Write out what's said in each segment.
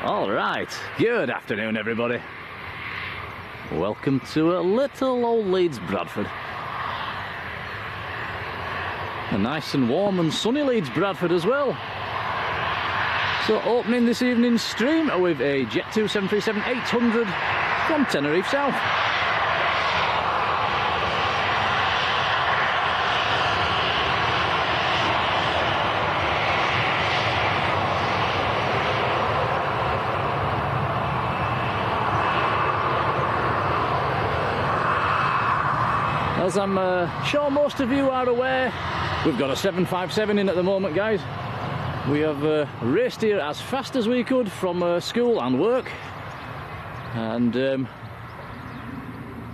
Alright, good afternoon everybody. Welcome to a little old Leeds Bradford. A nice and warm and sunny Leeds Bradford as well. So opening this evening's stream with a Jet 2 737-800 from Tenerife South. As I'm sure most of you are aware, we've got a 757 in at the moment, guys. We have raced here as fast as we could from school and work, and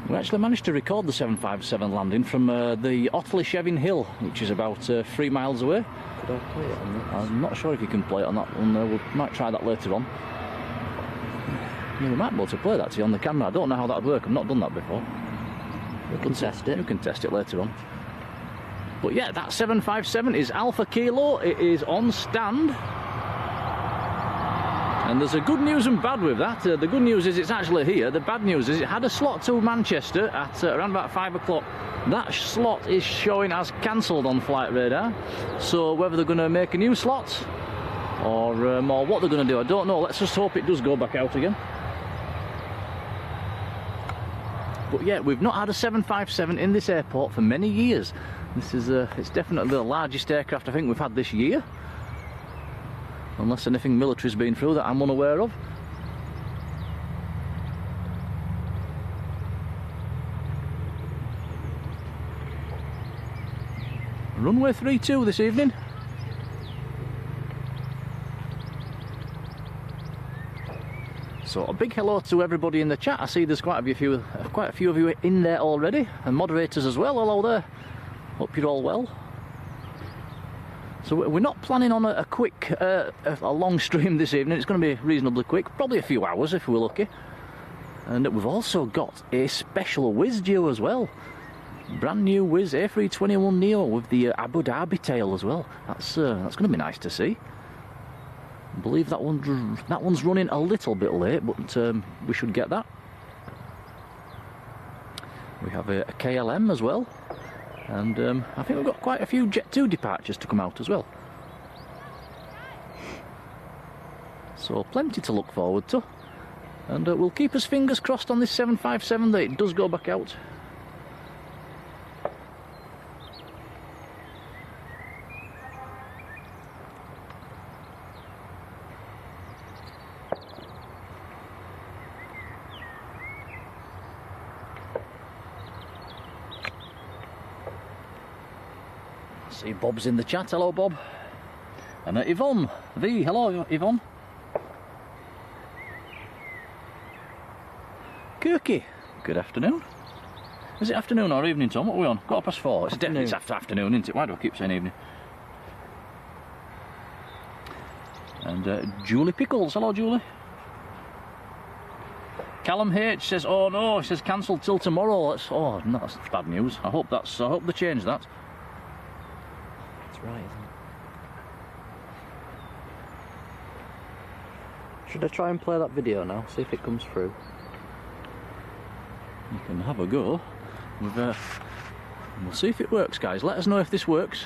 we actually managed to record the 757 landing from the Otley-Shevin Hill, which is about 3 miles away. Could I play it on this? I'm not sure if you can play it on that one. We might try that later on. Yeah, we might be able to play that to you on the camera. I don't know how that would work. I've not done that before. We can test it. You can test it later on. But yeah, that 757 is Alpha Kilo. It is on stand. And there's a good news and bad with that. The good news is it's actually here. The bad news is it had a slot to Manchester at around about 5 o'clock. That slot is showing as cancelled on Flight Radar. So whether they're going to make a new slot or what they're going to do, I don't know. Let's just hope it does go back out again. But yeah, we've not had a 757 in this airport for many years. This is it's definitely the largest aircraft I think we've had this year. Unless anything military's been through that I'm unaware of. Runway 32 this evening. So a big hello to everybody in the chat. I see there's quite a few of you in there already, and moderators as well. Hello there. Hope you're all well. So we're not planning on a quick, a long stream this evening. It's going to be reasonably quick, probably a few hours if we're lucky. And we've also got a special Wizz duo as well. Brand new Wizz A321neo with the Abu Dhabi tail as well. That's going to be nice to see. I believe that one's running a little bit late, but we should get that. We have a KLM as well, and I think we've got quite a few Jet 2 departures to come out as well. So plenty to look forward to, and we'll keep us fingers crossed on this 757 that it does go back out. See Bob's in the chat. Hello Bob. And Yvonne V. Hello Yvonne. Kirky, good afternoon. Is it afternoon or evening, Tom? What are we on? 4:15. It's definitely afternoon, isn't it? Why do I keep saying evening? And Julie Pickles. Hello Julie. Callum H says, oh no, he says cancelled till tomorrow. Oh no, that's bad news. I hope they change that. That's right, isn't it? Should I try and play that video now? See if it comes through. You can have a go. We'll see if it works, guys. Let us know if this works.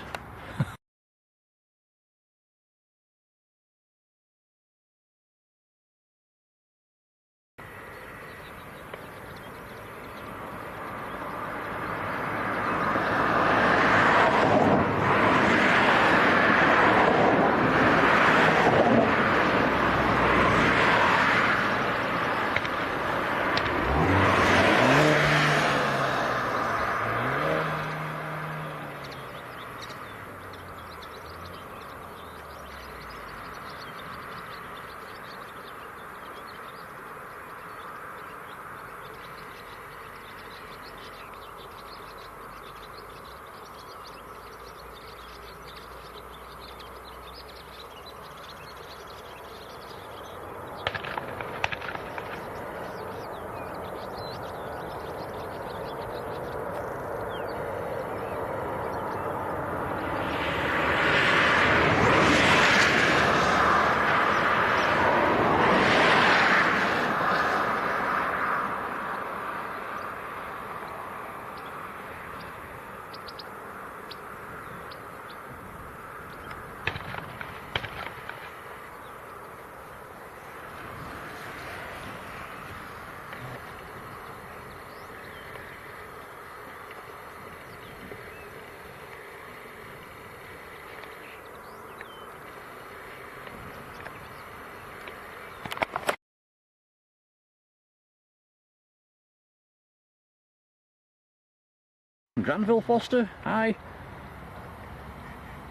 Granville Foster, hi.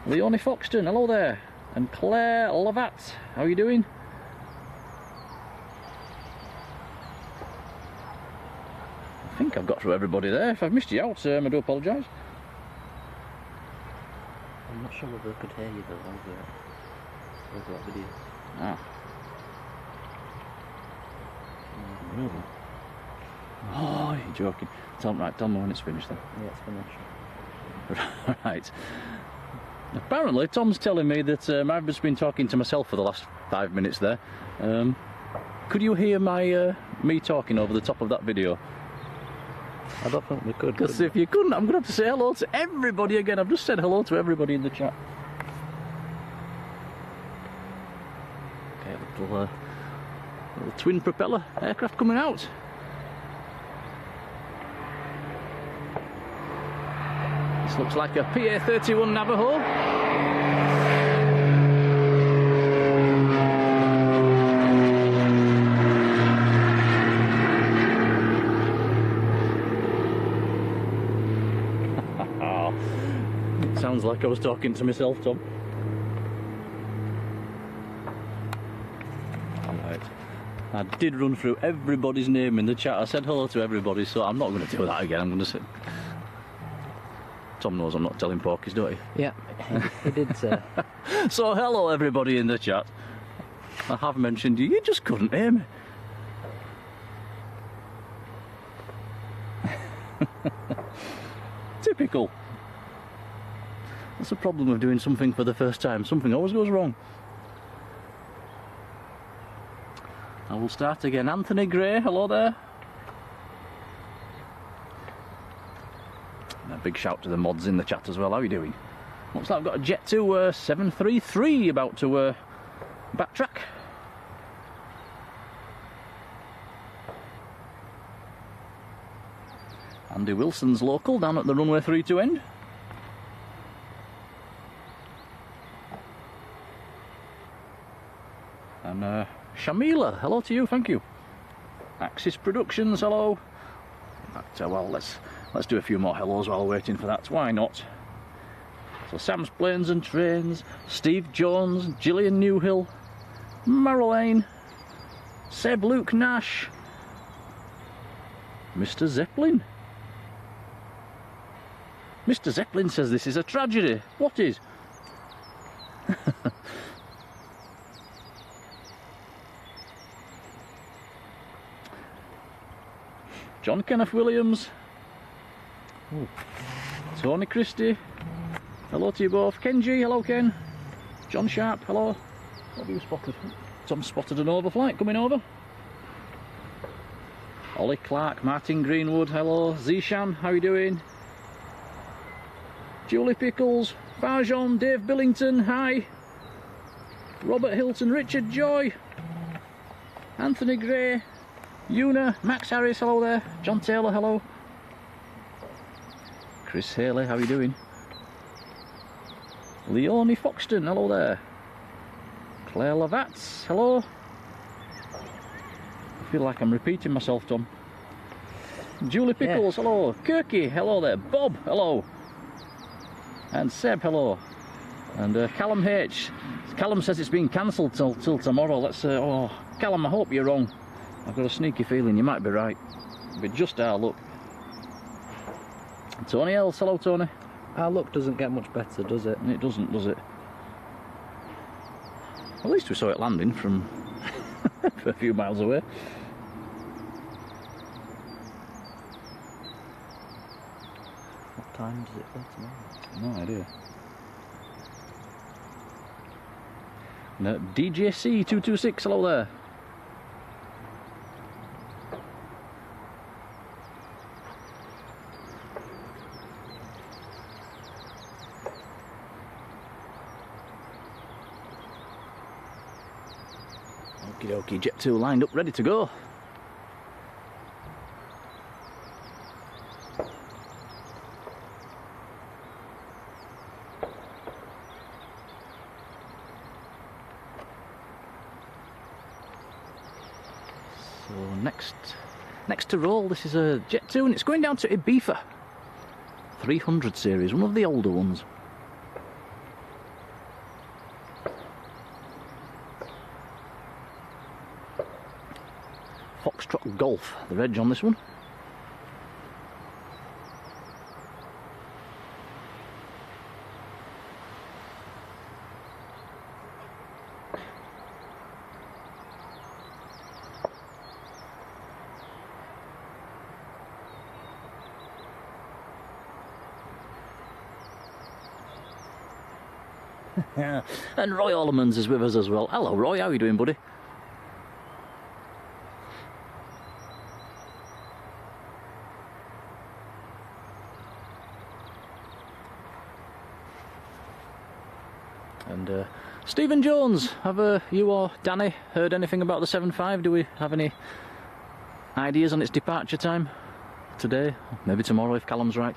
Leonie Foxton, hello there. And Claire Lovat, how are you doing? I think I've got through everybody there. If I've missed you out, I do apologise. I'm not sure whether I could hear you though over that video. Ah. Really? Oh, you're joking. Tell me when it's finished then. Yeah, it's finished. Right. Apparently, Tom's telling me that I've just been talking to myself for the last 5 minutes there. Could you hear me talking over the top of that video? I don't think we could. Because if you couldn't, I'm going to have to say hello to everybody again. I've just said hello to everybody in the chat. Okay, little twin propeller aircraft coming out. This looks like a PA-31 Navajo. It sounds like I was talking to myself, Tom. Alright. I did run through everybody's name in the chat. I said hello to everybody, so I'm not going to do that again. I'm going to say... Tom knows I'm not telling porkies, don't he? Yeah, he did say. So hello everybody in the chat. I have mentioned you, you just couldn't hear me. Typical. That's the problem of doing something for the first time. Something always goes wrong. I will start again. Anthony Gray, hello there. A big shout to the mods in the chat as well. How are you doing? Looks like I've got a Jet 2 733 about to backtrack. Andy Wilson's local down at the runway 32 end. And Shamila, hello to you, thank you. Axis Productions, hello. But, well, let's do a few more hellos while waiting for that. Why not? So Sam's Planes and Trains, Steve Jones, Gillian Newhill, Marjolein, Seb Luke Nash, Mr. Zeppelin. Mr. Zeppelin says this is a tragedy. What is? John Kenneth Williams. Ooh. Tony Christie. Hello to you both. Kenji, hello Ken. John Sharp, hello. What have you spotted? Tom spotted an overflight coming over. Ollie Clark, Martin Greenwood, hello. Zishan, how you doing? Julie Pickles, Farjon, Dave Billington, hi. Robert Hilton, Richard Joy, Anthony Gray, Una, Max Harris, hello there. John Taylor, hello. Chris Haley, how you doing? Leonie Foxton, hello there. Claire Lavats, hello. I feel like I'm repeating myself, Tom. Julie Pickles, yeah. Hello. Kirky, hello there. Bob, hello. And Seb, hello. And Callum H. Callum says it's been cancelled till tomorrow. Let's oh, Callum, I hope you're wrong. I've got a sneaky feeling you might be right. But just our luck. Tony Ells, hello Tony. Our luck doesn't get much better, does it? It doesn't, does it? At least we saw it landing from a few miles away. What time does it go tomorrow? No idea. No, DJC 226, hello there. Okie dokie, Jet 2 lined up, ready to go. So next to roll, this is a Jet 2 and it's going down to Ibiza 300 series, one of the older ones. Foxtrot Golf, the reg on this one. Yeah. And Roy Orlemans is with us as well. Hello Roy, how are you doing, buddy? And Stephen Jones, have you or Danny heard anything about the 7.5? Do we have any ideas on its departure time today? Maybe tomorrow if Callum's right.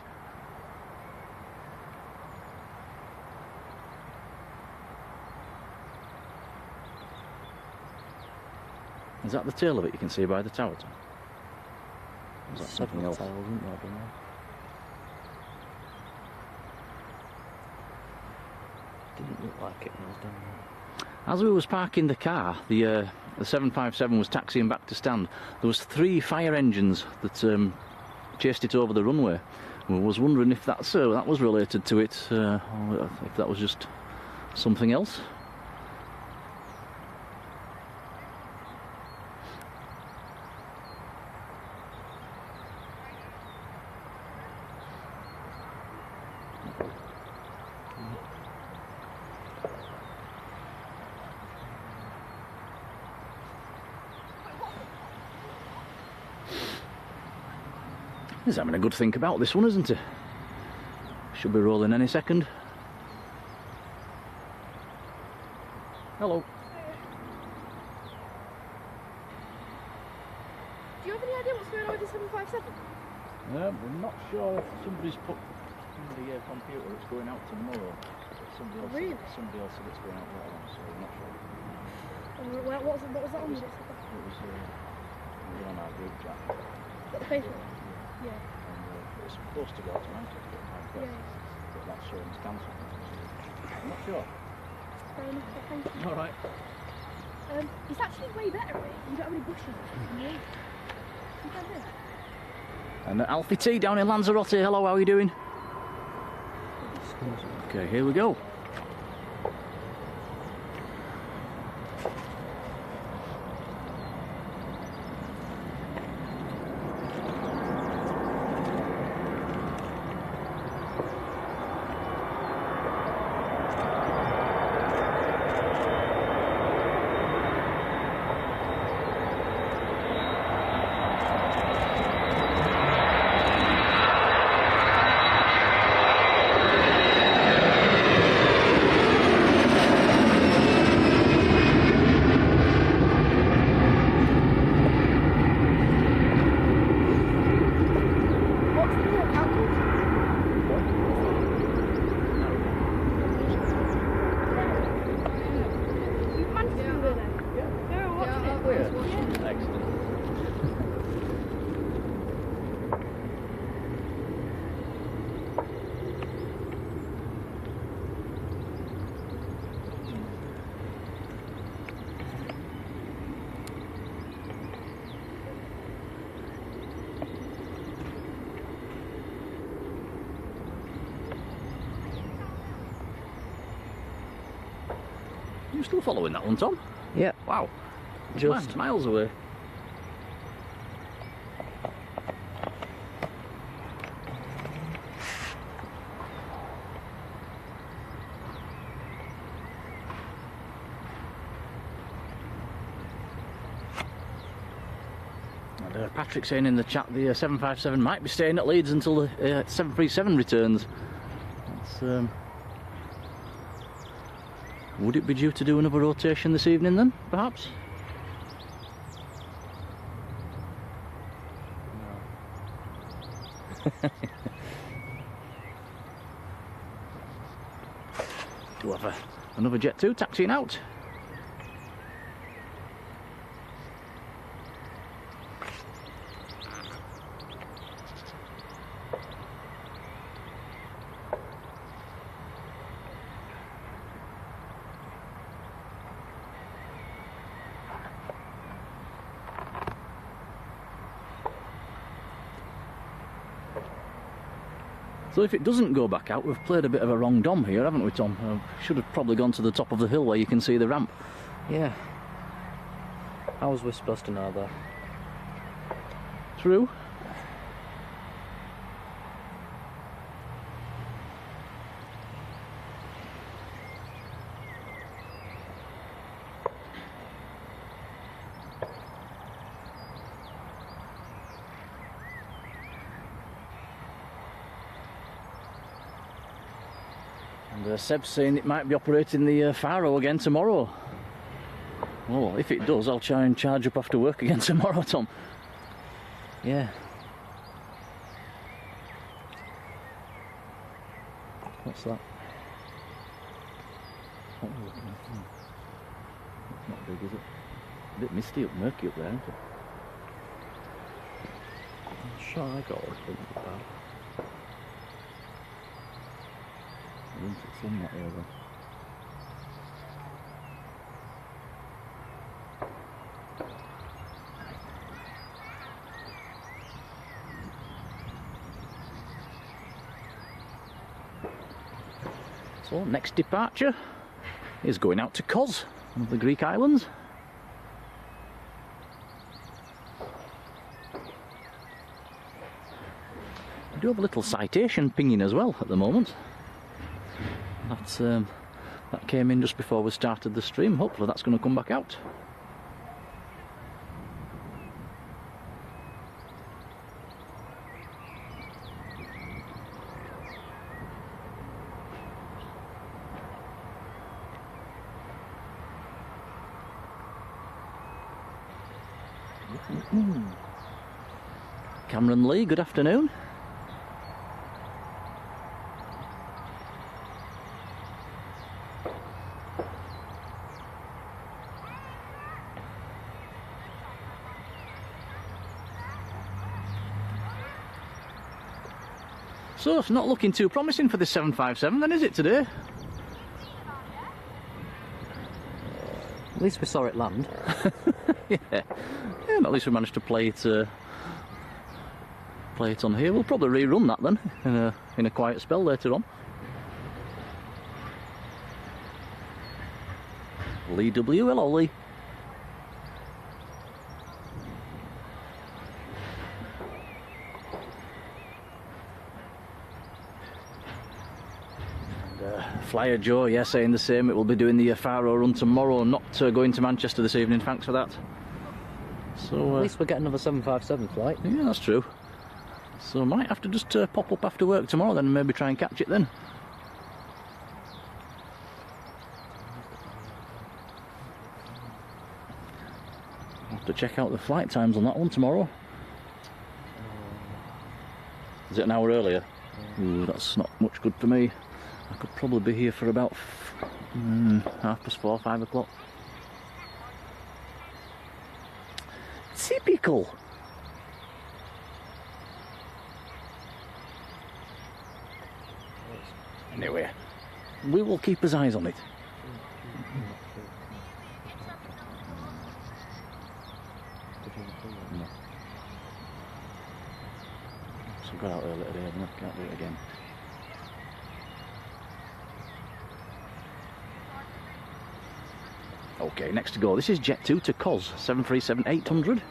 Is that the tail of it you can see by the tower? Is that something else? Didn't look like it when I was down there. As we was parking the car, the 757 was taxiing back to stand. There was 3 fire engines that chased it over the runway. I was wondering if that was related to it, or if that was just something else. He's having a good think about this one, isn't he? Should be rolling any second. Hello. Do you have any idea what's going on with the 757? We're not sure if somebody's put in the computer it's going out tomorrow. Somebody else said it's going out later on, so we're not sure. What was that on? It was on our group chat. What, the Facebook? Yeah. And it's supposed to go out tonight, but that's showing it's cancelled. I'm not sure. Fair enough, thank you. Alright. It's actually way better, right? You don't have any bushes. Yeah. You can do that. And Alfie T down in Lanzarote, hello, how are you doing? Okay, here we go. You still following that one, Tom? Yeah. Wow. Just miles away. And, Patryk saying in the chat the 757 might be staying at Leeds until the 737 returns. That's, would it be due to do another rotation this evening then, perhaps? No. Do have another Jet 2 taxiing out. So if it doesn't go back out, we've played a bit of a wrong dom here, haven't we, Tom? Should have probably gone to the top of the hill where you can see the ramp. Yeah. How was we supposed to know that? True. And Seb's saying it might be operating the Faro again tomorrow. Well, if it does, I'll try and charge up after work again tomorrow, Tom. Yeah. What's that? What are we looking at? It's not big, is it? A bit misty up, murky up there, isn't it? I'm sure I got what it about. Isn't it sunlight here then? So next departure is going out to Kos, one of the Greek islands. We do have a little citation pinging as well at the moment. That came in just before we started the stream. Hopefully that's going to come back out. Cameron Lee, good afternoon. So it's not looking too promising for this 757 then, is it, today? At least we saw it land. Yeah, at least we managed to play it on here. We'll probably rerun that then in a quiet spell later on. Lee W, hello Lee. Flyer Joe, yeah, saying the same. It will be doing the Faro run tomorrow, not going to Manchester this evening. Thanks for that. So at least we'll get another 757 flight. Yeah, that's true. So might have to just pop up after work tomorrow then and maybe try and catch it then. I'll have to check out the flight times on that one tomorrow. Is it an hour earlier? Ooh, that's not much good for me. I could probably be here for about 4:30, 5 o'clock. Typical. Anyway, we will keep his eyes on it. No. So got out earlier today, and I can't do it again. Okay, next to go. This is Jet 2 to COS 737-800.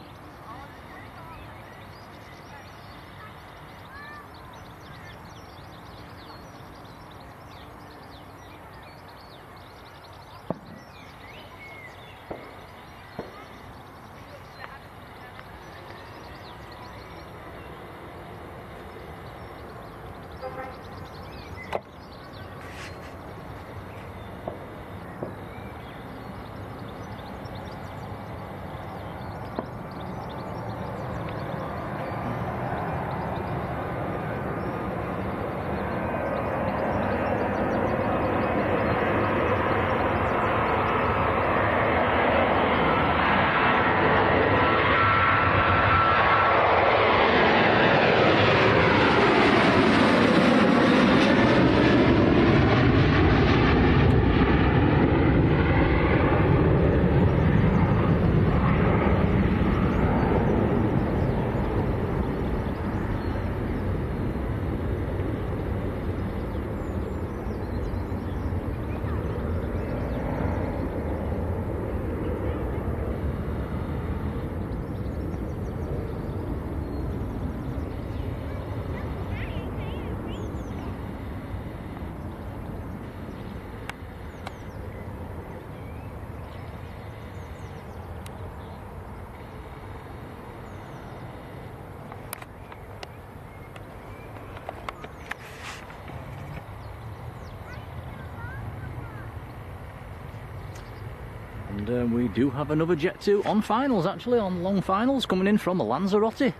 And we do have another Jet 2 on finals, actually, on long finals, coming in from Lanzarote.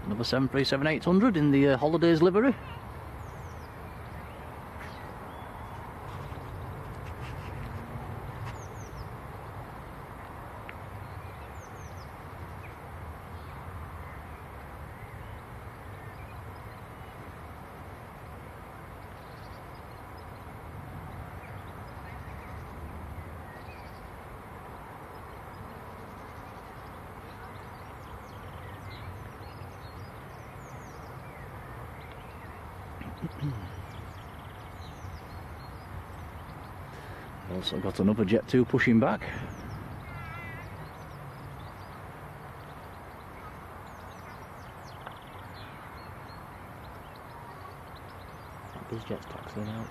Another 737-800 in the Holidays livery. Also got another Jet 2 pushing back. BizJet's taxiing out.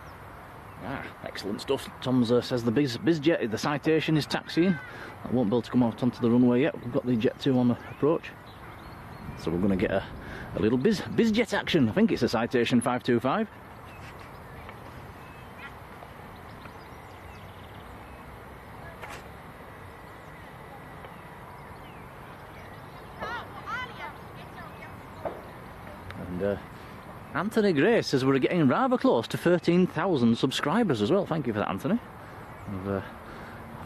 Ah, excellent stuff. Tom says the BizJet, the Citation is taxiing. I won't be able to come out onto the runway yet. We've got the Jet 2 on the approach. So we're going to get a little BizJet action. I think it's a Citation 525. Anthony Gray says we're getting rather close to 13,000 subscribers as well. Thank you for that, Anthony. I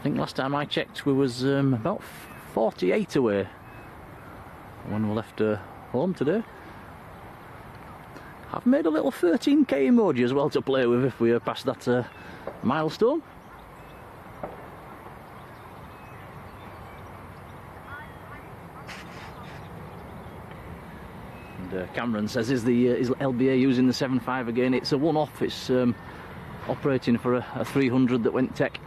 think last time I checked we was about 48 away when we left home today. I've made a little 13k emoji as well to play with if we pass that milestone. And Cameron says, is LBA using the 7.5 again? It's a one-off. It's operating for a 300 that went tech.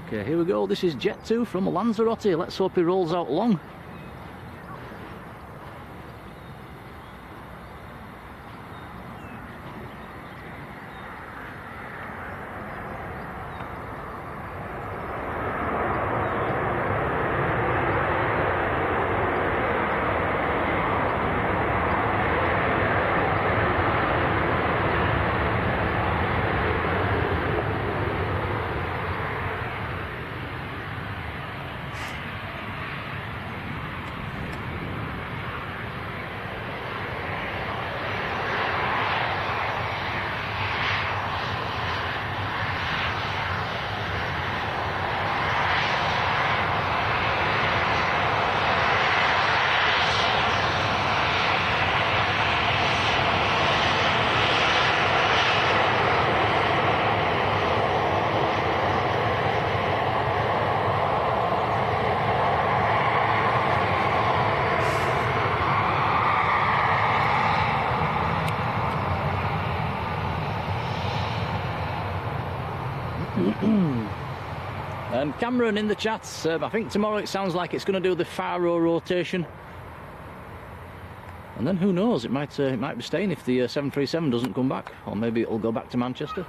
Okay, here we go. This is Jet 2 from Lanzarote. Let's hope he rolls out long. And Cameron in the chat, I think tomorrow it sounds like it's going to do the Faro rotation. And then who knows, it might be staying if the 737 doesn't come back. Or maybe it'll go back to Manchester.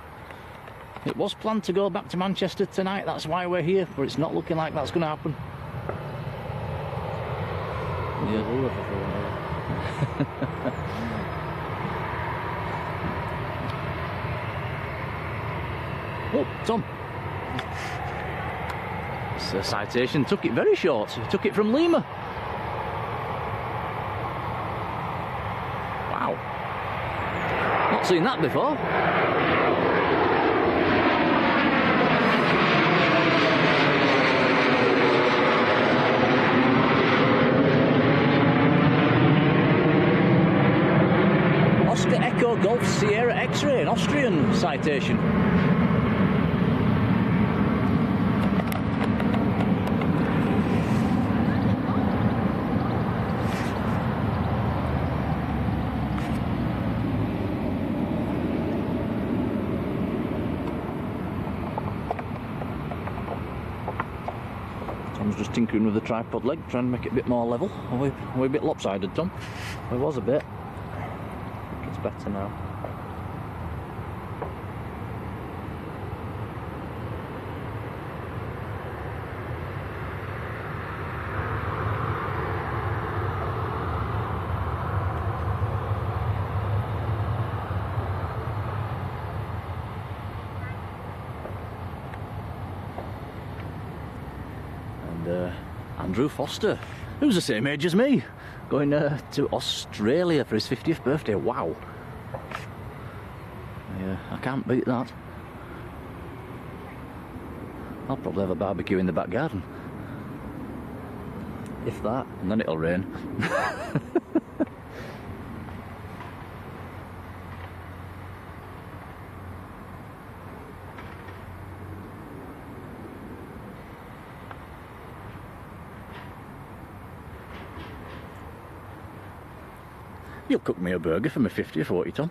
It was planned to go back to Manchester tonight, that's why we're here, but it's not looking like that's going to happen. Oh, Tom. This citation took it very short. He took it from Lima. Wow. Not seen that before. Oscar Echo Golf Sierra X-Ray, an Austrian citation. Tom's just tinkering with the tripod leg, trying to make it a bit more level. Are we a bit lopsided, Tom? It was a bit. I think it's better now. Andrew Foster, who's the same age as me, going to Australia for his 50th birthday. Wow. Yeah, I can't beat that. I'll probably have a barbecue in the back garden. If that, and then it'll rain. You'll cook me a burger for my 50th, won't you, Tom?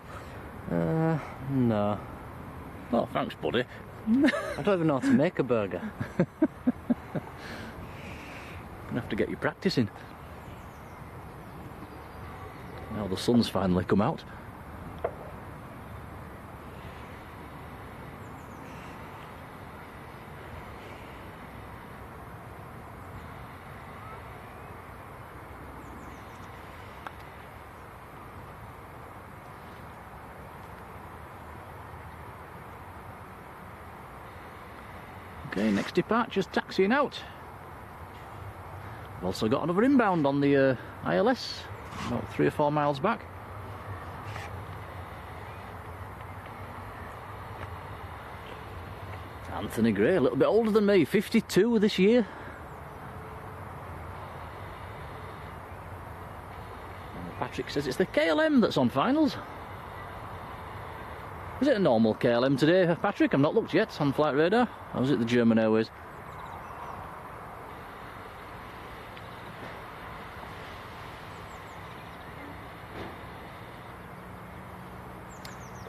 No. Oh, thanks, buddy. I don't even know how to make a burger. Gonna have to get you practicing. Now the sun's finally come out. Okay, next departure's taxiing out. I've also got another inbound on the ILS, about 3 or 4 miles back. Anthony Gray, a little bit older than me, 52 this year. And Patryk says it's the KLM that's on finals. Is it a normal KLM today, Patryk? I've not looked yet on Flight Radar. Or is it the German Airways?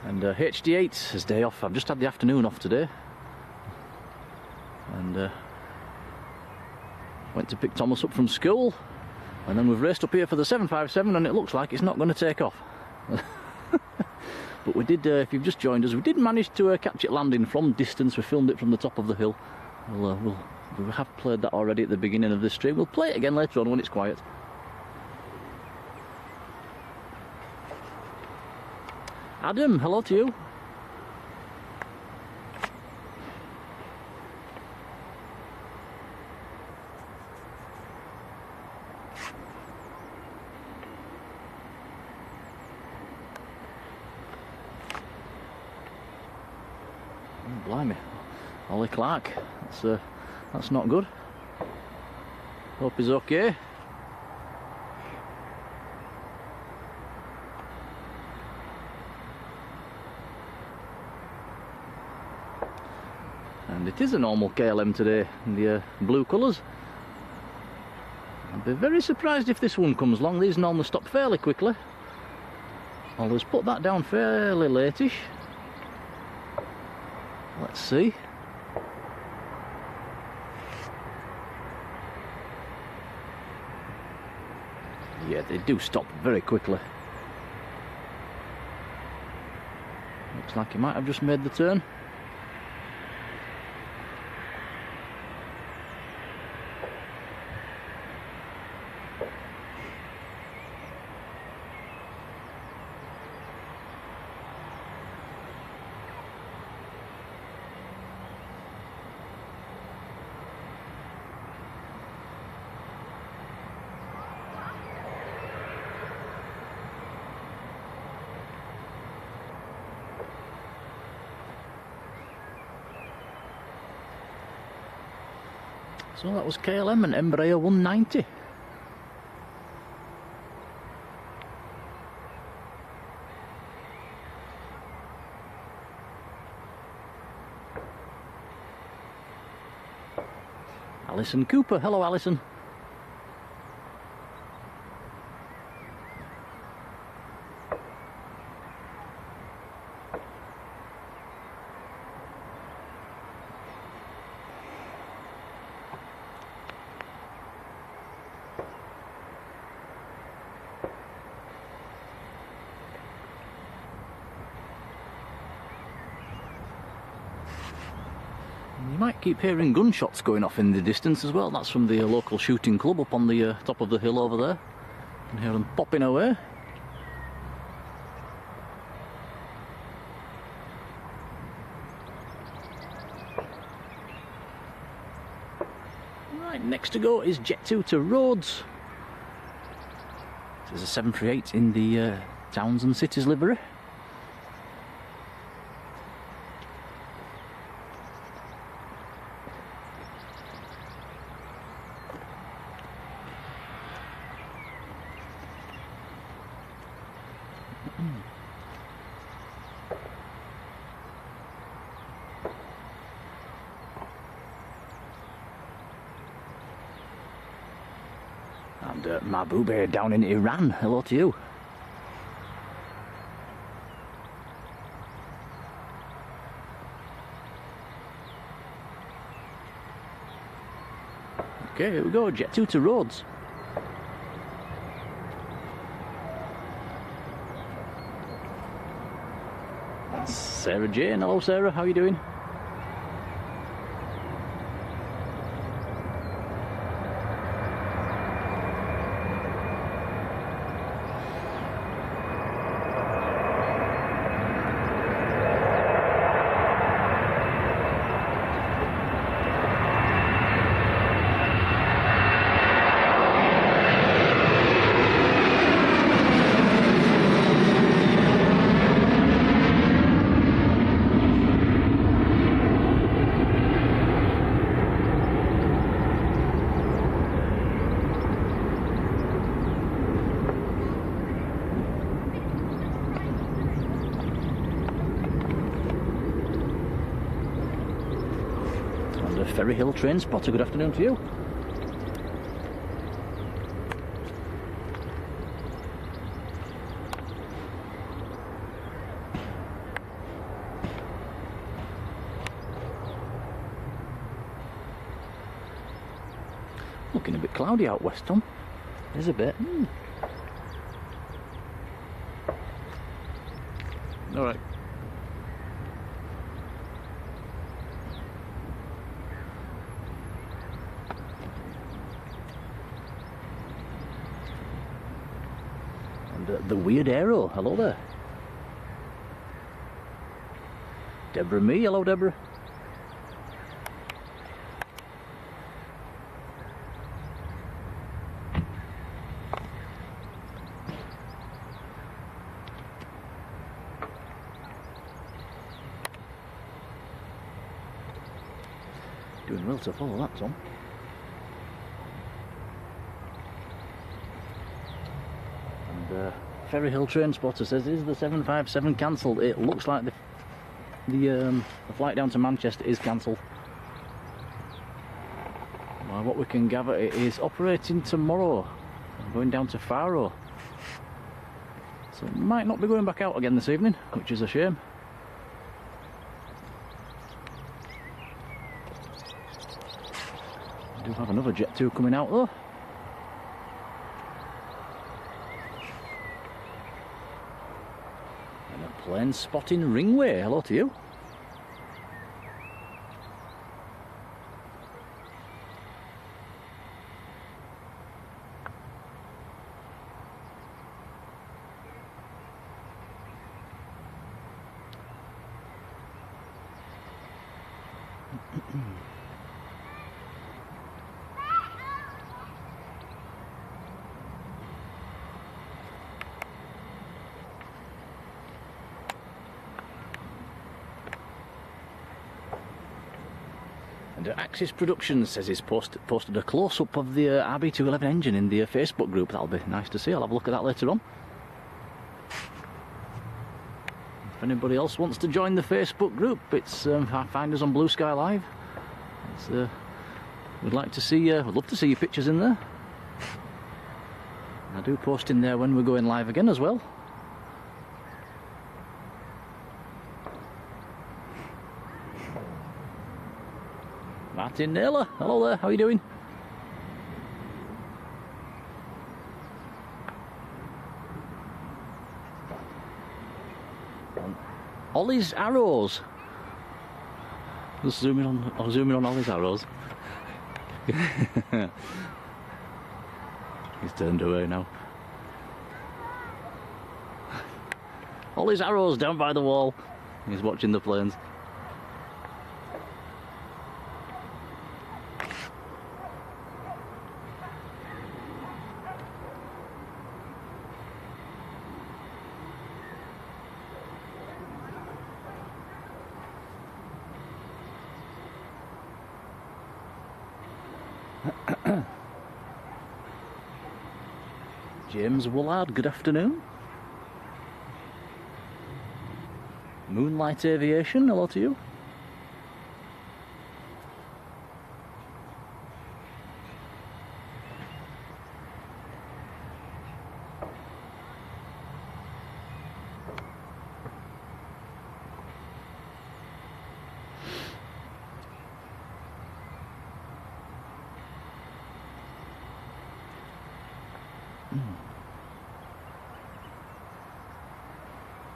And HD8 is day off. I've just had the afternoon off today. And went to pick Thomas up from school. And then we've raced up here for the 757 and it looks like it's not going to take off. But we did, if you've just joined us, we did manage to catch it landing from distance. We filmed it from the top of the hill. We have played that already at the beginning of this stream. We'll play it again later on when it's quiet. Adam, hello to you. Oh, blimey, Ollie Clark, that's not good. Hope he's okay. And it is a normal KLM today in the blue colours. I'd be very surprised if this one comes along. These normally stop fairly quickly. Always put that down fairly latish. Let's see. Yeah, they do stop very quickly. Looks like he might have just made the turn. So that was KLM and Embraer 190. Alison Cooper, hello Alison. You might keep hearing gunshots going off in the distance as well. That's from the local shooting club up on the top of the hill over there. You can hear them popping away. Right, next to go is Jet 2 to Rhodes. There's a 738 in the Towns and Cities livery. And Mahbube down in Iran, hello to you. Okay, here we go, Jet 2 to Rhodes. That's Sarah Jane, hello Sarah, how are you doing? Ferry Hill train spotter, good afternoon to you. Looking a bit cloudy out west, Tom. There's a bit. Alright. And the weird arrow, hello there. Deborah and me, hello Deborah. Doing well to follow that, Tom. And Ferry Hill train spotter says, is the 757 cancelled? It looks like the flight down to Manchester is cancelled. Well, what we can gather, it is operating tomorrow, going down to Faro. So it might not be going back out again this evening, which is a shame. I do have another Jet 2 coming out though. And a plane spotting Ringway, hello to you. And Axis Productions says he's posted a close-up of the RB211 engine in the Facebook group. That'll be nice to see. I'll have a look at that later on. If anybody else wants to join the Facebook group, it's find us on Blue Sky Live. It's, we'd like to see. We'd love to see your pictures in there. I do post in there when we're going live again as well. Martin Naylor, hello there, how are you doing? Ollie's arrows. Just zooming on, I'm zooming on Ollie's arrows. He's turned away now. Ollie's arrows down by the wall. He's watching the planes. James Woolard, good afternoon. Moonlight Aviation, hello to you.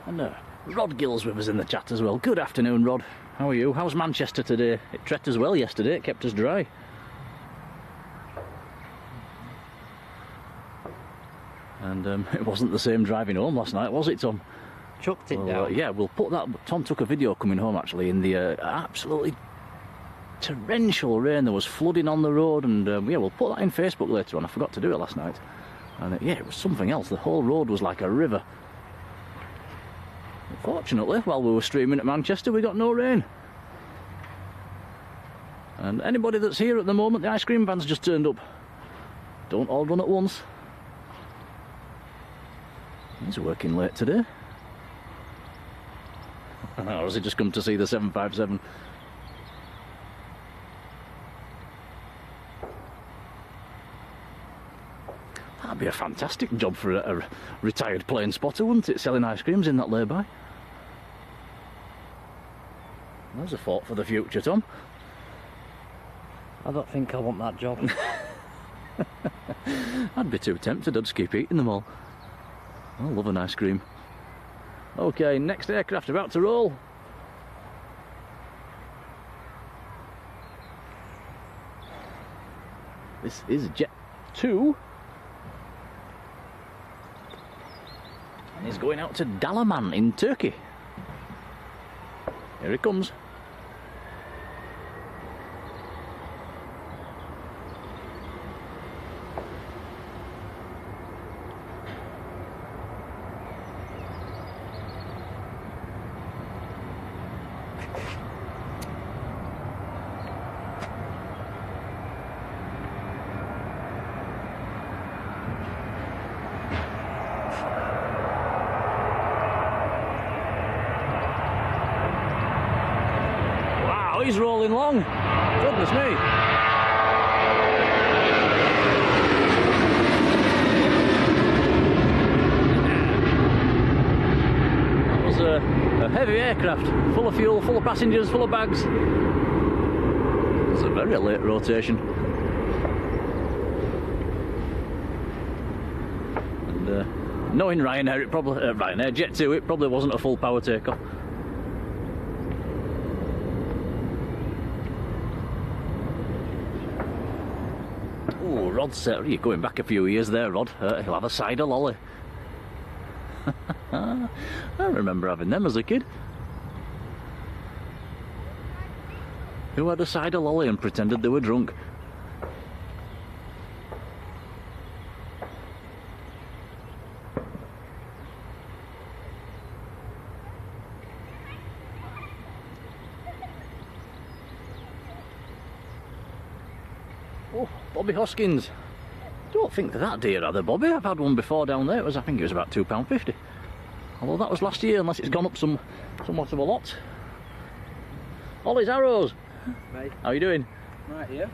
And Rod Gill's with us in the chat as well. Good afternoon, Rod. How are you? How's Manchester today? It trekked us well yesterday, it kept us dry. And it wasn't the same driving home last night, was it, Tom? Chucked it down. Yeah, we'll put that. Tom took a video coming home actually in the absolutely torrential rain. There was flooding on the road, and yeah, we'll put that in Facebook later on. I forgot to do it last night. And yeah, it was something else. The whole road was like a river. Fortunately, while we were streaming at Manchester, we got no rain. And anybody that's here at the moment, the ice cream van's just turned up. Don't all run at once. He's working late today. Or has he just come to see the 757? be a fantastic job for a retired plane spotter, wouldn't it? Selling ice creams in that lay-by. There's a thought for the future, Tom. I don't think I want that job. I'd be too tempted, I'd just keep eating them all. I love an ice cream. Okay, next aircraft about to roll. This is Jet 2. And he's going out to Dalaman in Turkey. Here he comes. He's rolling long. Goodness me. That was a heavy aircraft, full of fuel, full of passengers, full of bags. It's a very late rotation. And knowing Ryanair, it probably Ryanair Jet 2, it probably wasn't a full power takeoff. Oh, Rod's set. You're going back a few years there, Rod. He'll have a cider lolly. I remember having them as a kid. Who had a cider lolly and pretended they were drunk? Oh, Bobby Hoskins. Don't think they're that dear, are they, Bobby? I've had one before down there. I think it was about £2.50. Although that was last year, unless it's gone up somewhat of a lot. Ollie's Arrows. Mate. How you doing? Right here.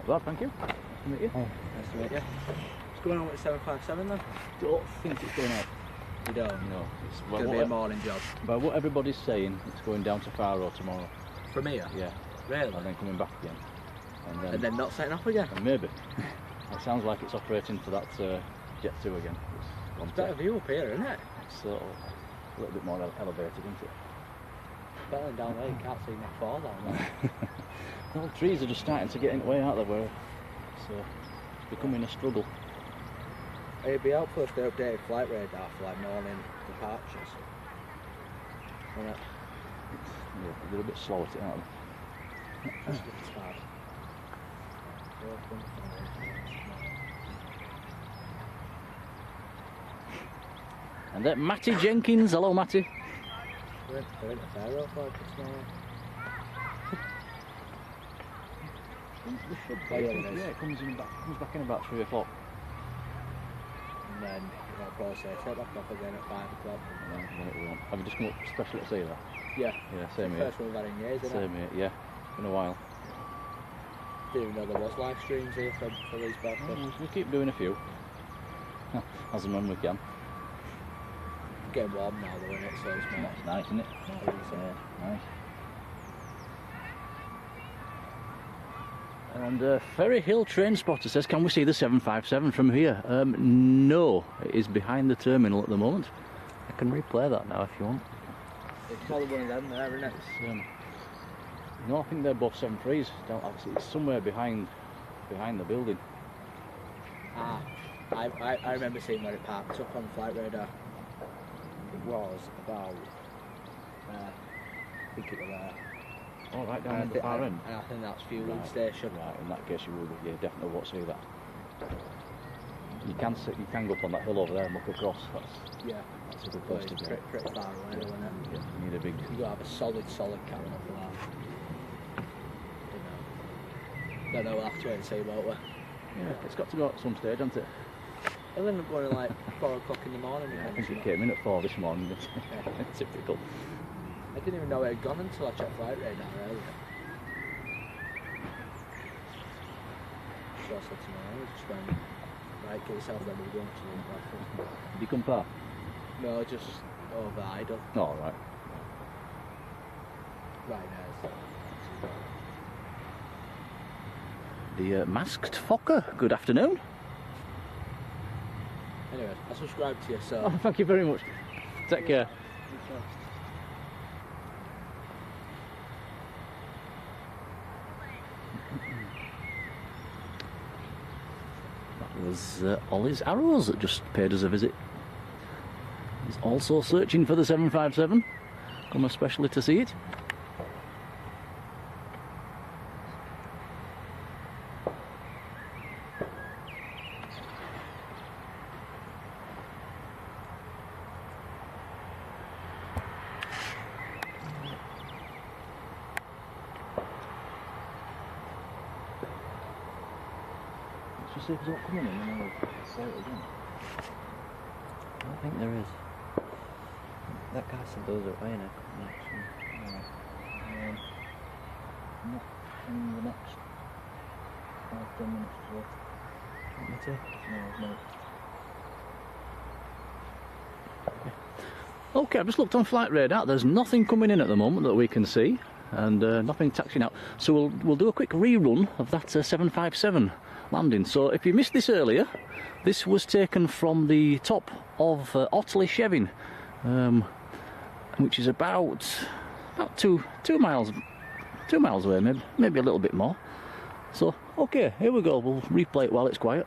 Not bad, thank you. Nice to meet you. Oh, nice to meet you. What's going on with the 757 then? Don't think it's going out. You don't? No. It's Going to be a morning job. By what everybody's saying, it's going down to Faro tomorrow. From here? Yeah. Really? And then coming back again. And then not setting off again? And maybe. It sounds like it's operating for that Jet 2 again. It's better view up here, isn't it? It's a little bit more elevated, isn't it? Better than down there, you can't see much fall down there. Well, trees are just starting to get in the way, aren't they? Where it's becoming a struggle. It'd be helpful if they updated flight radar for like morning departures. Wouldn't it? Yeah, they're a bit slow at it, aren't they? It's hard. And then Matty Jenkins. Hello, Matty. We're in a Faro flight this morning. We should Oh, yeah, it is. it comes back in about 3 o'clock. And then you'll probably say take back off again at 5 o'clock. No, it won't. Have you just come up special to see that? Yeah. Yeah, same here. First one we've had in years, isn't it? Same here, yeah. In a while. Didn't even know there was live streams here for Leeds Bradford. Well, we keep doing a few. As and when we can. Getting warm now though, isn't it? So it's more. That's nice, isn't it? Yeah. Nice. And Ferry Hill Train Spotter says, can we see the 757 from here? No, it is behind the terminal at the moment. I can replay that now if you want. It's probably one of them there, isn't it? No, I think they're both 73s. It's somewhere behind the building. Ah, I remember seeing where it parked up on flight radar. It was about, I think it was there. Oh, right down at the far end. And I think that's fueling station. Right, in that case you definitely won't see that. You can go up on that hill over there and look across. That's a good place to go. Pretty far away, isn't it? Yeah, you need a big... You've got to have a solid camera for that. Don't know, we'll have to wait and see, won't we? Yeah, it's got to go at some stage, hasn't it? It'll end up going at like 4 o'clock in the morning. Yeah, I think it came in at 4 this morning. Typical. I didn't even know it had gone until I checked flight radar earlier. So I said to my owner, just went, Right, get yourself ready, we're going to Bradford. Did you come far? No, just over Idle. Oh, right. Right The masked Fokker, good afternoon. Anyway, I subscribe to you, so... Oh, thank you very much. Take care. That was Ollie's Arrows that just paid us a visit. He's also searching for the 757. Come especially to see it. Let's just see if there's not coming in and then we'll say it again. I don't think there is. That guy said those are iron not in the next 5-10 minutes to work. Want me to? No, no. Okay, I've just looked on flight radar. There's nothing coming in at the moment that we can see, and nothing taxiing out. So we'll do a quick rerun of that 757 landing. So if you missed this earlier, this was taken from the top of Otley Shevin, which is about 2 miles away, maybe a little bit more. So okay, here we go. We'll replay it while it's quiet.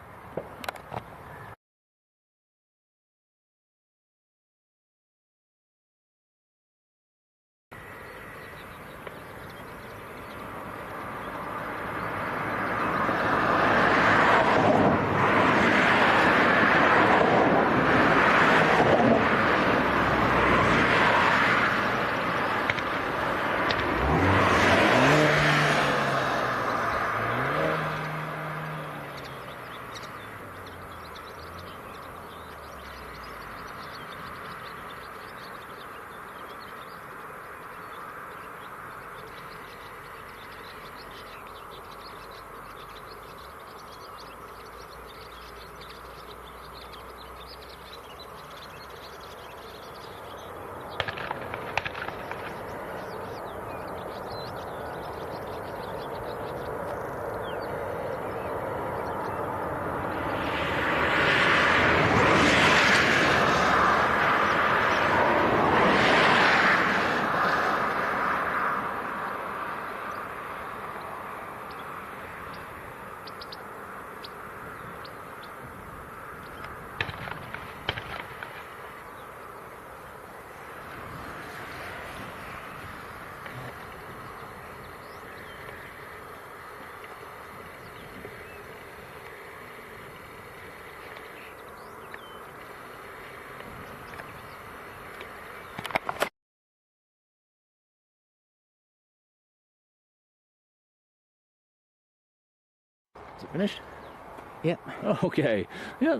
Is it finished? Yep. Okay. Yeah.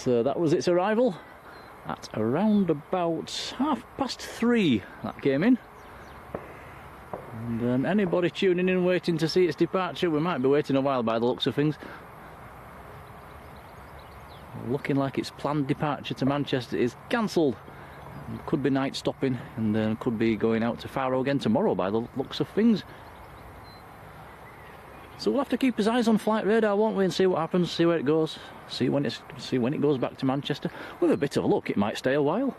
That was its arrival at around about 3:30. That came in. And anybody tuning in waiting to see its departure, we might be waiting a while by the looks of things. Looking like its planned departure to Manchester is cancelled. Could be night stopping, and then could be going out to Faro again tomorrow by the looks of things. So we'll have to keep his eyes on flight radar, won't we, and see what happens, see where it goes, see when it goes back to Manchester. With a bit of luck, it might stay a while.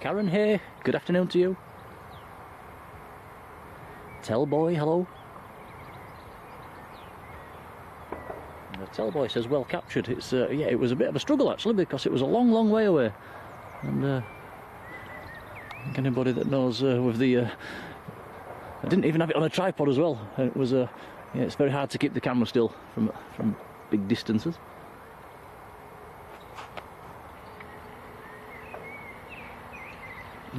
Karen, hey, good afternoon to you. Tellboy, hello. And the Tellboy says well captured. It's yeah, it was a bit of a struggle actually because it was a long, long way away, and. Anybody that knows with the I didn't even have it on a tripod as well. It was yeah, it's very hard to keep the camera still from big distances.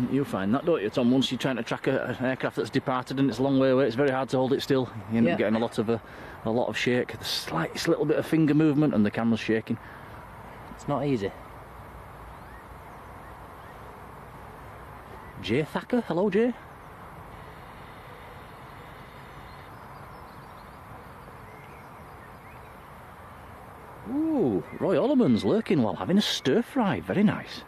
You find that, don't you, Tom? Once you're trying to track an aircraft that's departed and it's a long way away, it's very hard to hold it still. You end up getting a lot of shake, the slightest little bit of finger movement, and the camera's shaking. It's not easy. Jay Thacker, hello Jay. Ooh, Roy Ollerman's lurking while having a stir fry. Very nice.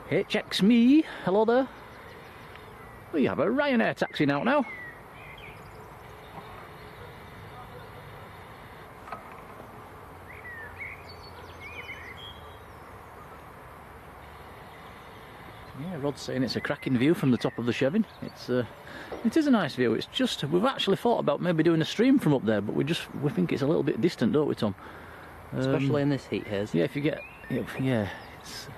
HX me, hello there. We have a Ryanair taxi now. Yeah, Rod's saying it's a cracking view from the top of the Chevin. It is a nice view. It's just we've actually thought about maybe doing a stream from up there, but we think it's a little bit distant, don't we, Tom? Especially in this heat haze. Yeah, if you get it's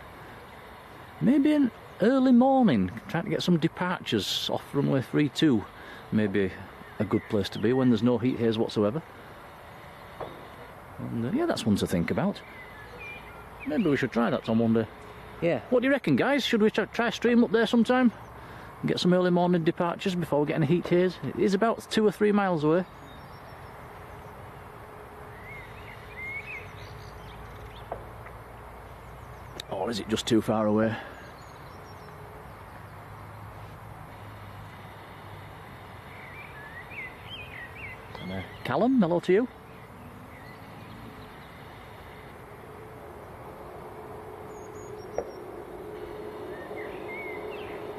maybe an early morning, trying to get some departures off runway 32. Maybe a good place to be when there's no heat haze whatsoever. And yeah, that's one to think about. Maybe we should try that, Tom, one day. Yeah. What do you reckon, guys? Should we try a stream up there sometime? And get some early morning departures before we get in a heat haze? It is about 2 or 3 miles away. Or is it just too far away? And, Callum, hello to you.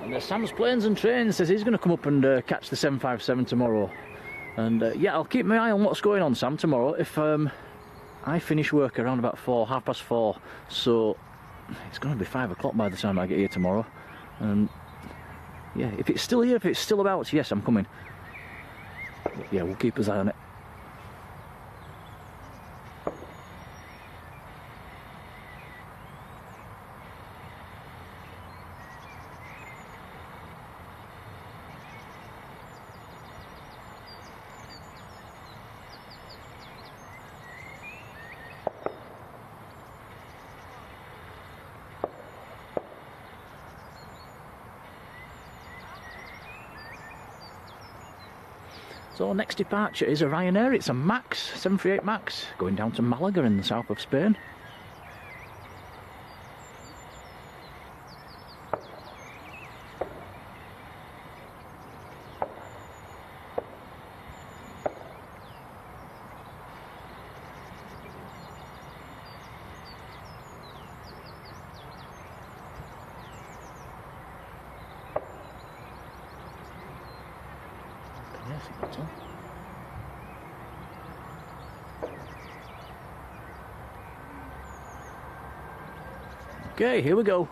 And Sam's Planes and Trains says he's going to come up and catch the 757 tomorrow. And yeah, I'll keep my eye on what's going on, Sam, tomorrow. If I finish work around about 4:30, so it's going to be 5 o'clock by the time I get here tomorrow. And yeah, if it's still here, if it's still about, yes, I'm coming. But yeah, we'll keep his eye on it. So next departure is a Ryanair. It's a Max, 738 Max, going down to Malaga in the south of Spain. Okay, here we go.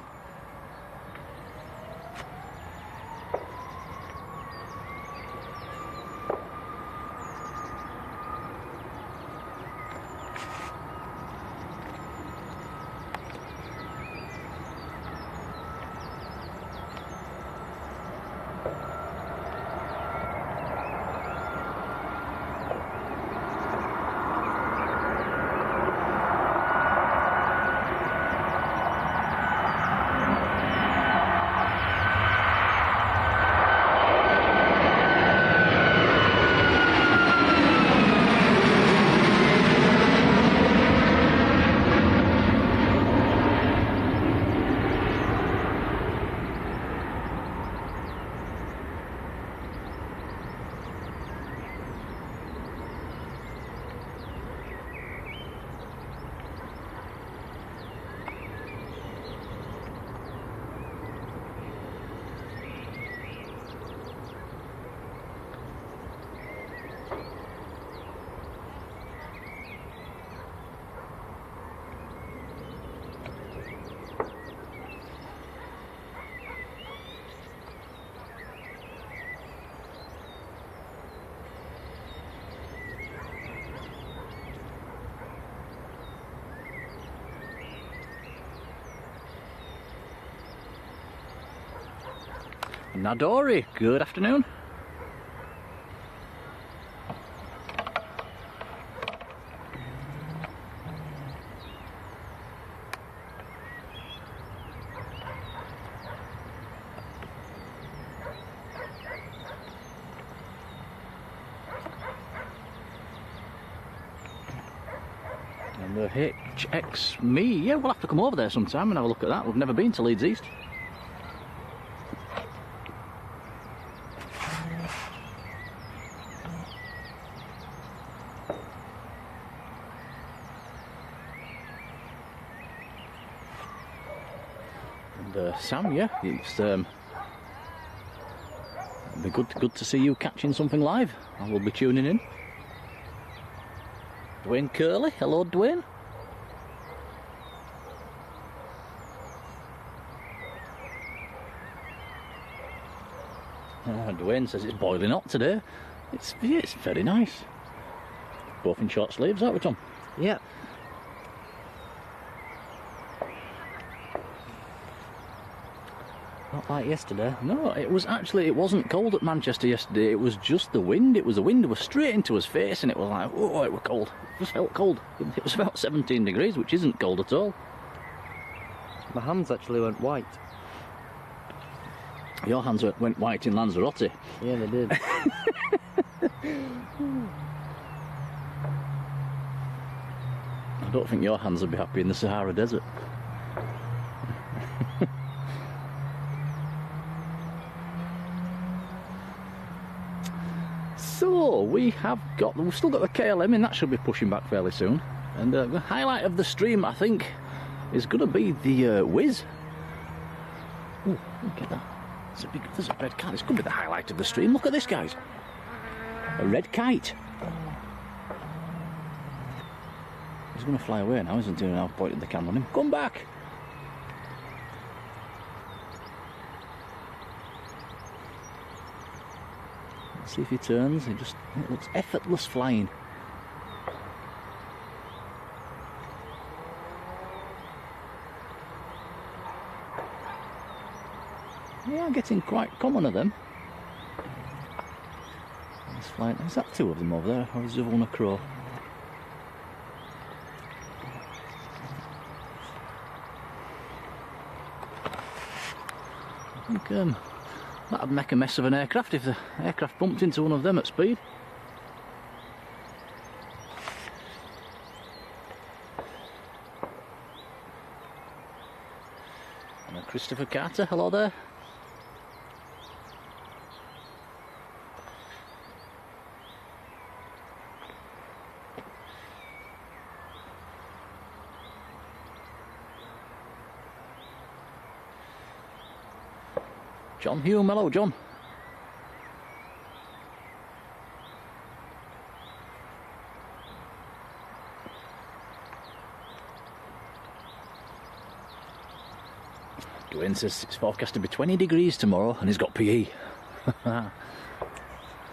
Nadori, good afternoon. And the HX me, yeah, we'll have to come over there sometime and have a look at that. We've never been to Leeds East. Sam, yeah, it's it'll be good to see you catching something live. I will be tuning in. Dwayne Curley, hello Dwayne. Dwayne says it's boiling hot today. It's very nice. Both in short sleeves, aren't we, Tom? Yeah. Not like yesterday. No, it wasn't cold at Manchester yesterday, it was just the wind. It was the wind that was straight into his face and it was like, oh, it was cold. It just felt cold. It was about 17 degrees, which isn't cold at all. My hands actually went white. Your hands went white in Lanzarote. Yeah, they did. I don't think your hands would be happy in the Sahara Desert. So we've still got the KLM in, that should be pushing back fairly soon. And the highlight of the stream, I think, is going to be the Wizz. Oh, look at that. There's a red kite. It's going to be the highlight of the stream. Look at this, guys. A red kite. He's going to fly away now, isn't he? And I've pointed the camera on him. Come back! Let's see if he turns. It looks effortless flying. Yeah, getting quite common of them. He's flying. Is that two of them over there, or is the other one a crow? I think that'd make a mess of an aircraft if the aircraft bumped into one of them at speed. And Christopher Carter, hello there. John Hume, hello John. Dwayne says it's forecast to be 20 degrees tomorrow and he's got PE. I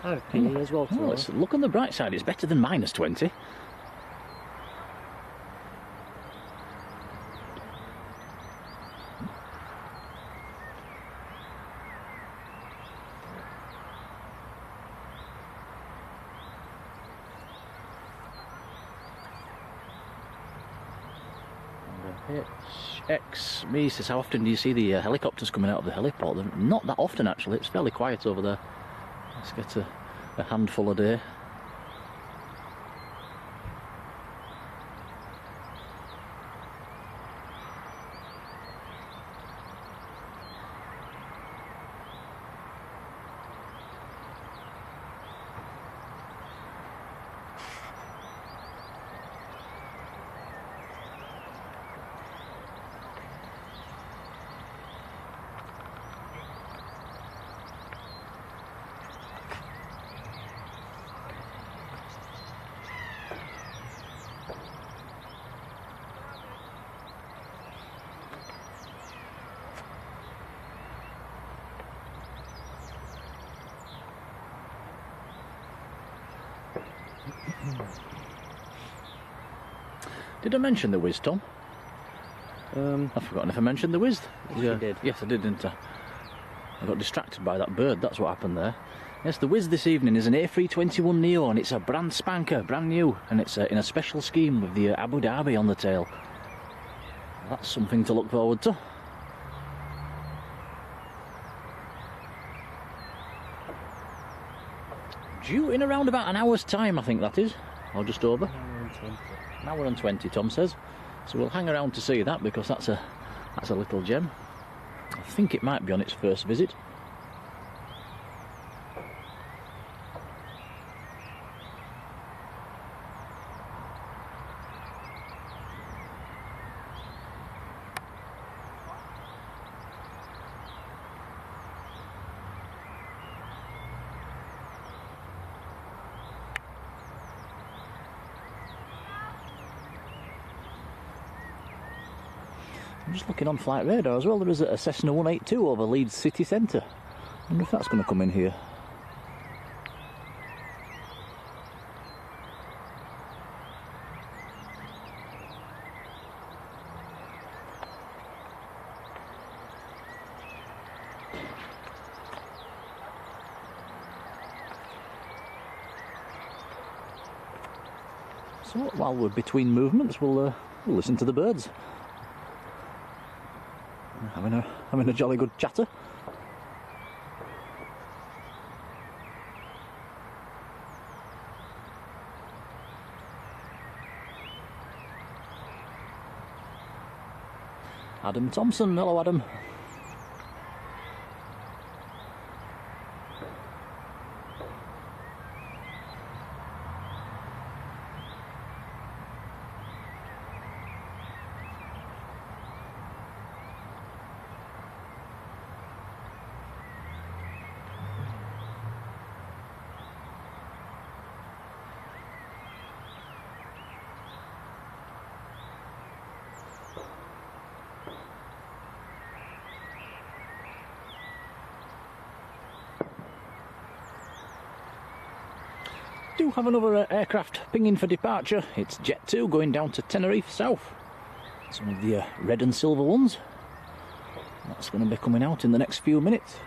have PE as well tomorrow. Well, look on the bright side, it's better than minus 20. Me says, how often do you see the helicopters coming out of the heliport? They're not that often actually, it's fairly quiet over there. Let's get a handful a day. Did I mention the Wizz, Tom? I've forgotten if I mentioned the Wizz. You did. Yes, I did, didn't I? I got distracted by that bird, that's what happened there. Yes, the Wizz this evening is an A321neo and it's a brand spanker, brand new, and it's in a special scheme with the Abu Dhabi on the tail. That's something to look forward to. Due in around about an hour's time, I think that is, or just over. An hour and 20, Tom says. So we'll hang around to see that because that's a little gem. I think it might be on its first visit. just looking on flight radar as well, there is a Cessna 182 over Leeds city centre. I wonder if that's going to come in here. So while we're between movements, we'll listen to the birds. Having a jolly good chatter. Adam Thompson, hello Adam. Do have another aircraft pinging for departure. It's Jet 2 going down to Tenerife South. Some of the red and silver ones. That's going to be coming out in the next few minutes.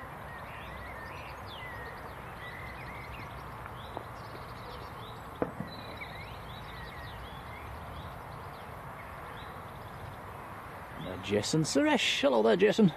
Jason Suresh. Hello there, Jason.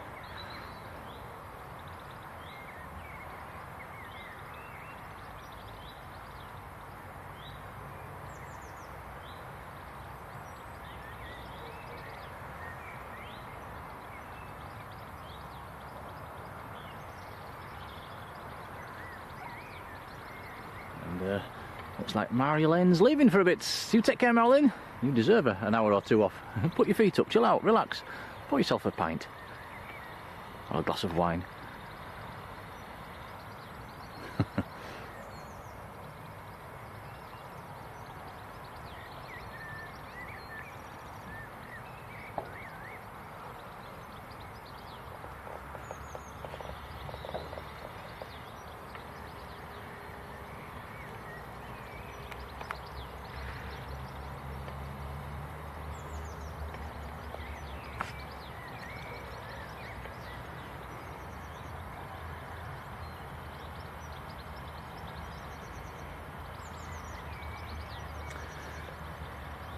Looks like Marjolein's leaving for a bit. You take care, Marjolein. You deserve an hour or two off. Put your feet up, chill out, relax. Pour yourself a pint. Or a glass of wine.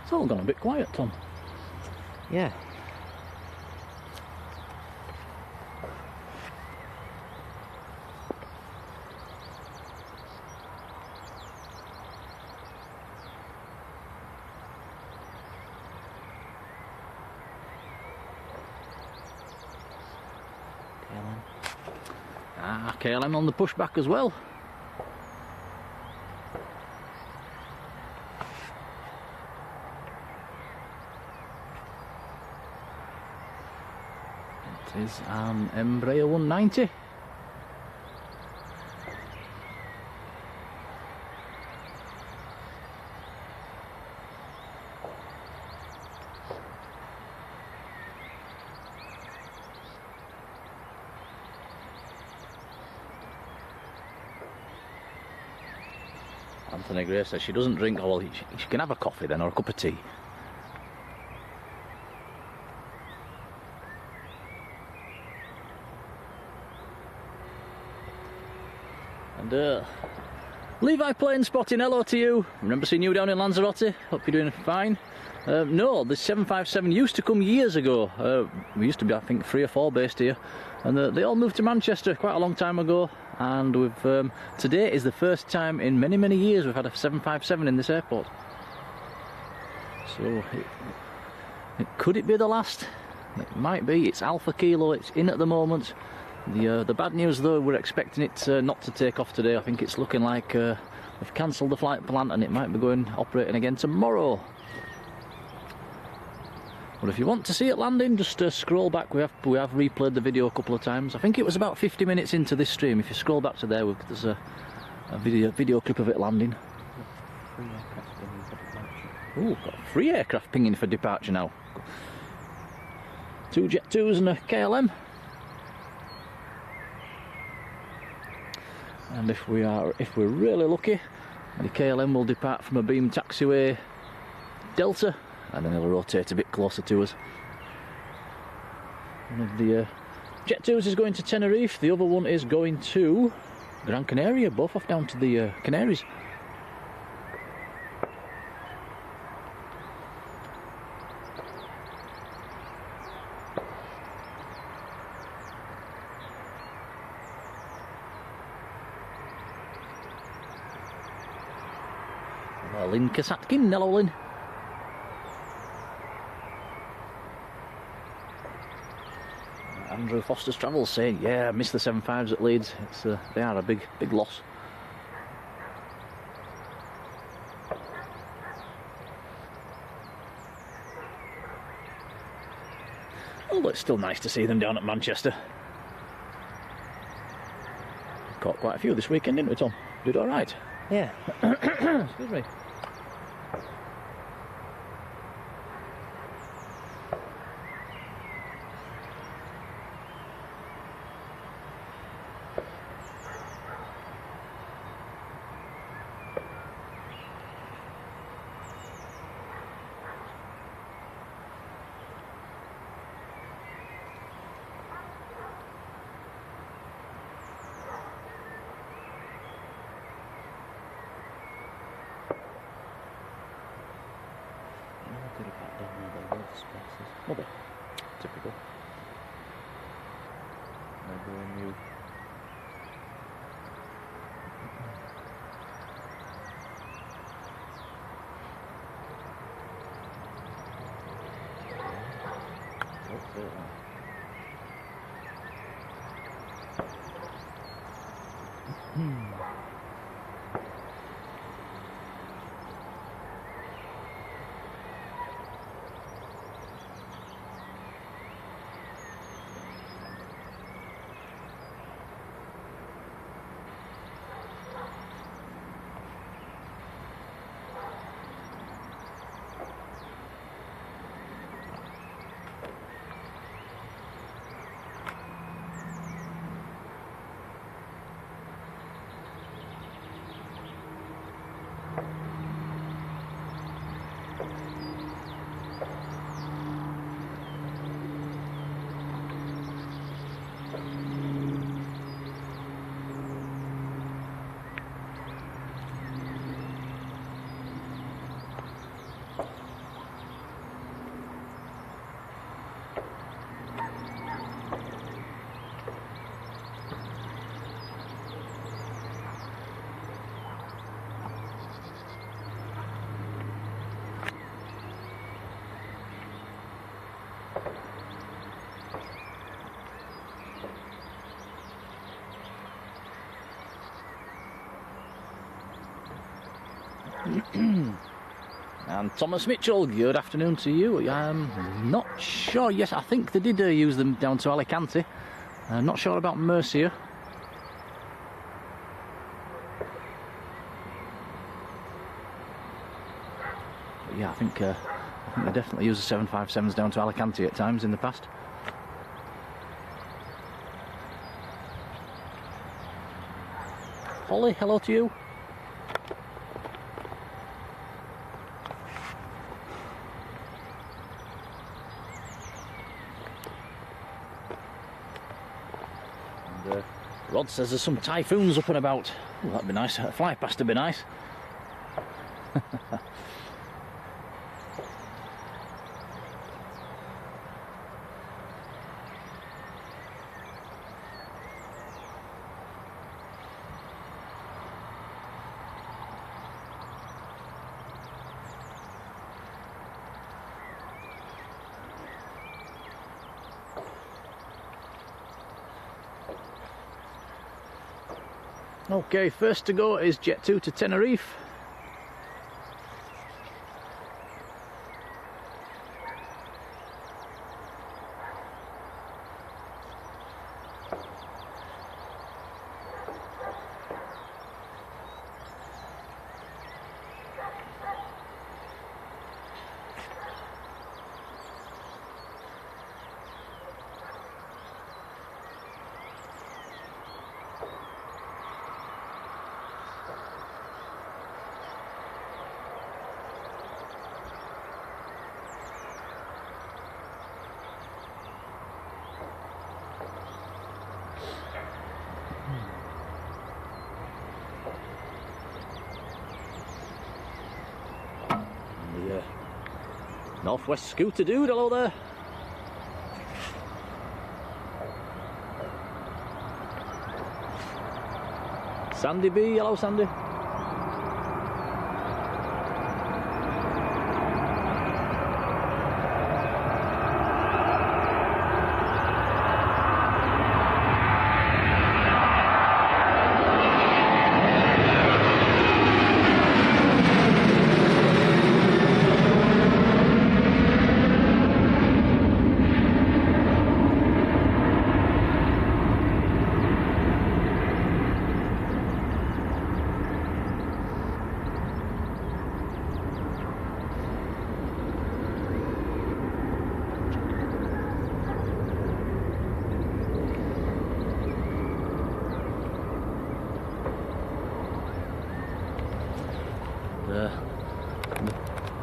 It's all gone a bit quiet, Tom. Yeah. KLM on the pushback as well. It is an Embraer 190. Anthony Gray says she doesn't drink. Oh, well, she can have a coffee then, or a cup of tea. And Levi Plane Spotting, hello to you. Remember seeing you down in Lanzarote? Hope you're doing fine. No, the 757 used to come years ago. We used to be, I think, 3 or 4 based here, and they all moved to Manchester quite a long time ago. And we've today is the first time in many, many years we've had a 757 in this airport. So, could it be the last? It might be. It's Alpha Kilo. It's in at the moment. The bad news, though, we're expecting it not to take off today. I think it's looking like they've cancelled the flight plan, and it might be operating again tomorrow. But if you want to see it landing, just scroll back. We have replayed the video a couple of times. I think it was about 50 minutes into this stream. If you scroll back to there, there's a video clip of it landing. Ooh, got 3 aircraft pinging for departure now. 2 Jet 2s and a KLM. And if we're really lucky, the KLM will depart from a beam taxiway Delta, and then it'll rotate a bit closer to us. One of the Jet 2s is going to Tenerife, the other one is going to Gran Canaria, both off down to the Canaries. Lynn Kasatkin, hello Lynn. Andrew Foster's Travels saying, yeah, I missed the 75s at Leeds. They are a big loss. Although it's still nice to see them down at Manchester. Caught quite a few this weekend, didn't we, Tom? Did all right. Yeah. Excuse me. Well, typical. New. And Thomas Mitchell, good afternoon to you. I'm not sure, yes, I think they did use them down to Alicante. I'm not sure about Murcia. But yeah, I think they definitely use the 757s down to Alicante at times in the past. Holly, hello to you. Rod says there's some typhoons up and about. Oh, that'd be nice. A fly past would be nice. Okay, first to go is Jet 2 to Tenerife. Northwest Scooter Dude, hello there. Sandy B, hello Sandy.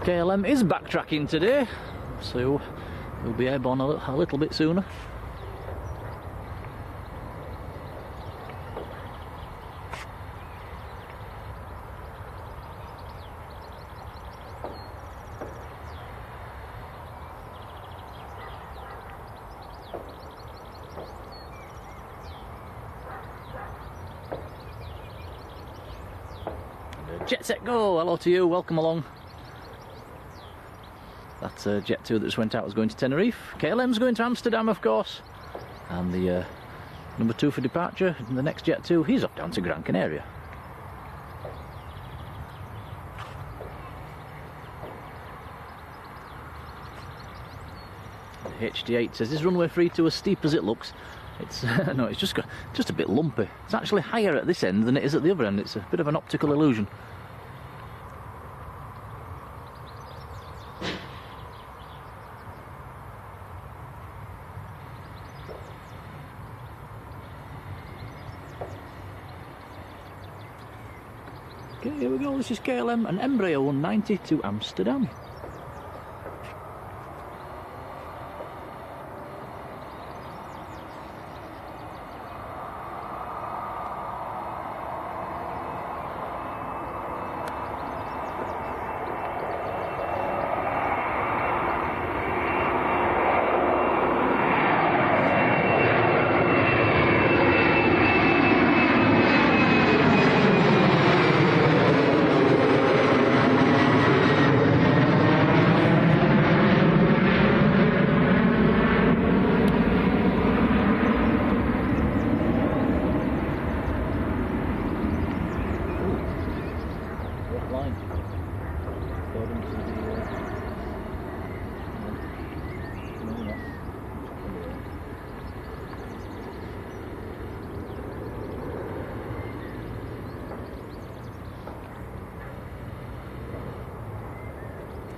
KLM is backtracking today, so we'll be airborne a little bit sooner. Jet Set Go, hello to you, welcome along. That's Jet 2 that just went out was going to Tenerife. KLM's going to Amsterdam, of course. And the number 2 for departure, the next Jet 2, he's off down to Gran Canaria. The HD8 says, is runway 32 as steep as it looks? It's no, it's just a bit lumpy. It's actually higher at this end than it is at the other end. It's a bit of an optical illusion. Okay, here we go. This is KLM and Embraer 190 to Amsterdam.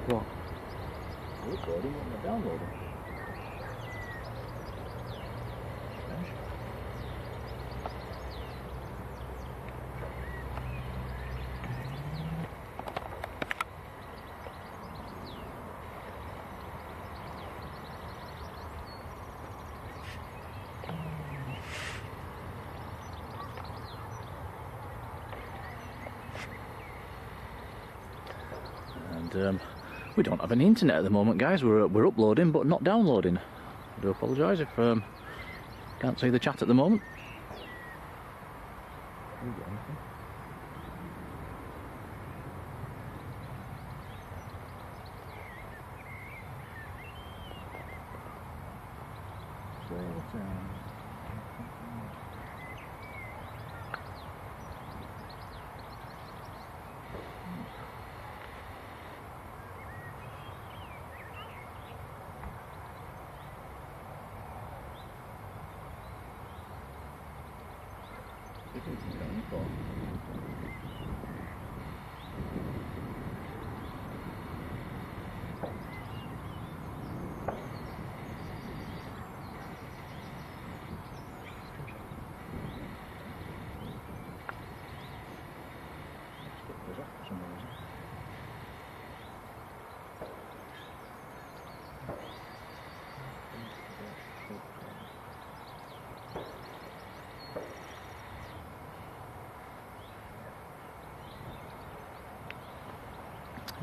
What? Recording and they're downloading. Strange. And we don't have any internet at the moment, guys. We're uploading but not downloading. I do apologise if can't see the chat at the moment.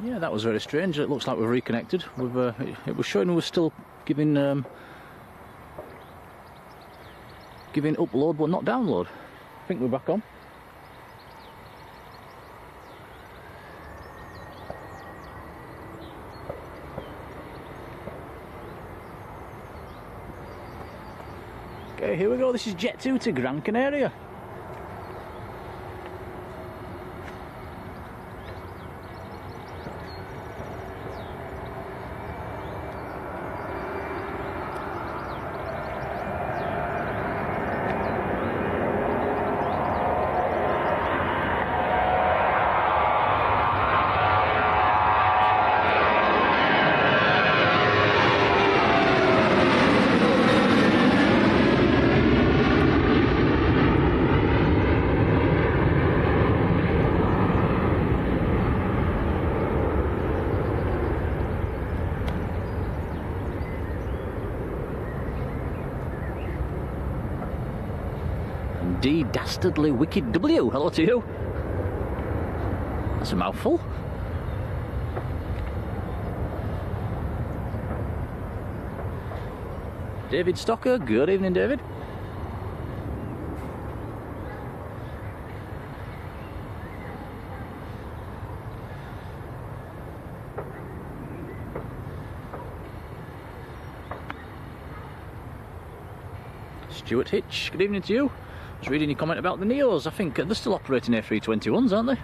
Yeah, that was very strange. It looks like we've reconnected. It was showing we were still giving upload but not download. I think we're back on. Okay, here we go. This is Jet 2 to Gran Canaria. D Dastardly Wicked W, hello to you. That's a mouthful. David Stocker, good evening, David. Stuart Hitch, good evening to you. I was reading your comment about the Neos. I think they're still operating A321s, aren't they?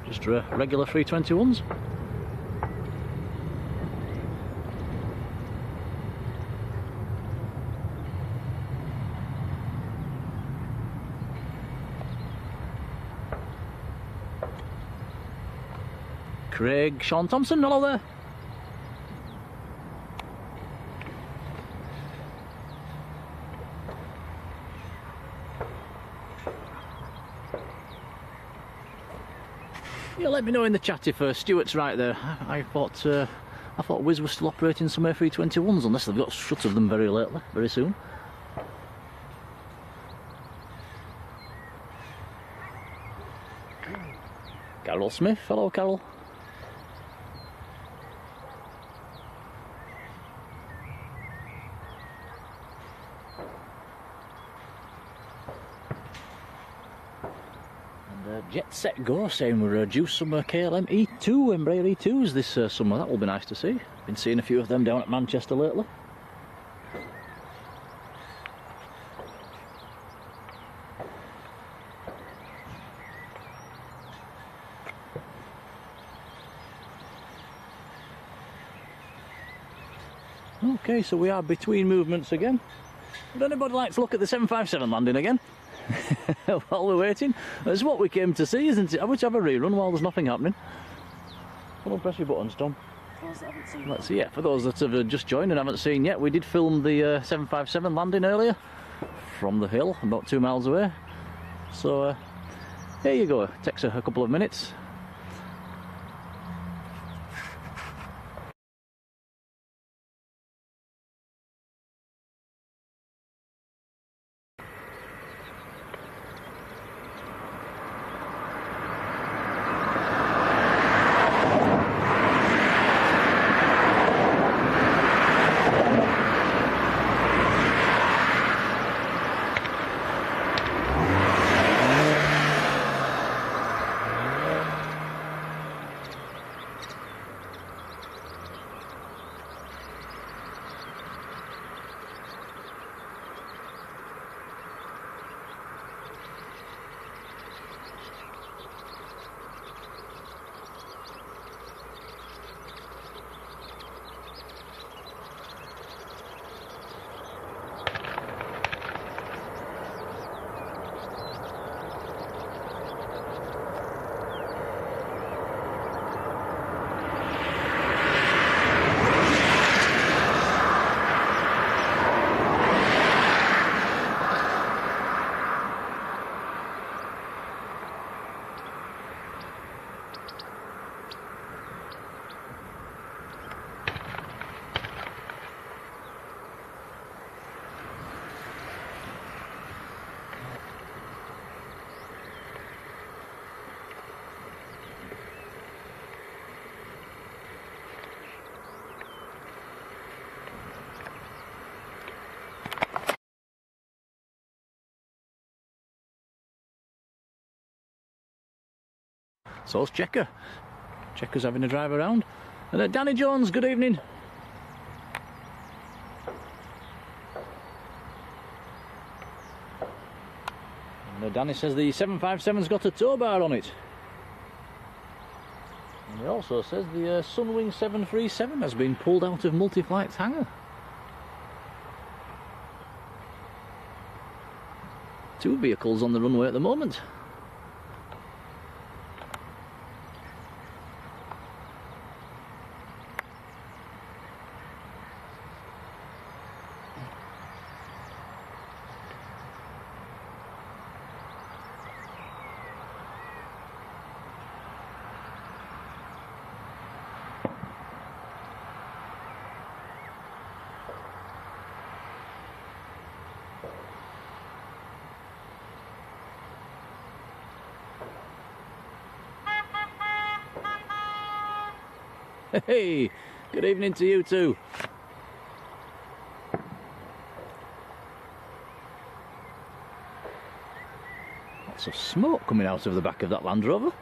Just regular 321s. Craig, Sean Thompson, hello there. Yeah, let me know in the chat if Stuart's right there. I thought Wizz was still operating some A321s, unless they've got shut of them very soon. Carol Smith, hello Carol. Jet Set Go saying we're due some KLM E2 Embraer E2s this summer. That will be nice to see. Been seeing a few of them down at Manchester lately. Okay, so we are between movements again. Would anybody like to look at the 757 landing again? While we're waiting, that's what we came to see, isn't it? I wish I have a rerun while there's nothing happening. Come on, press your buttons, Tom. Let's see. Yeah, for those that have just joined and haven't seen yet, we did film the 757 landing earlier from the hill, about 2 miles away. So there you go. It takes a couple of minutes. So's Checker. Checker's having a drive around. And Danny Jones, good evening. And Danny says the 757's got a tow bar on it. And he also says the Sunwing 737 has been pulled out of multi-flight's hangar. Two vehicles on the runway at the moment. Hey, good evening to you too. Lots of smoke coming out of the back of that Land Rover.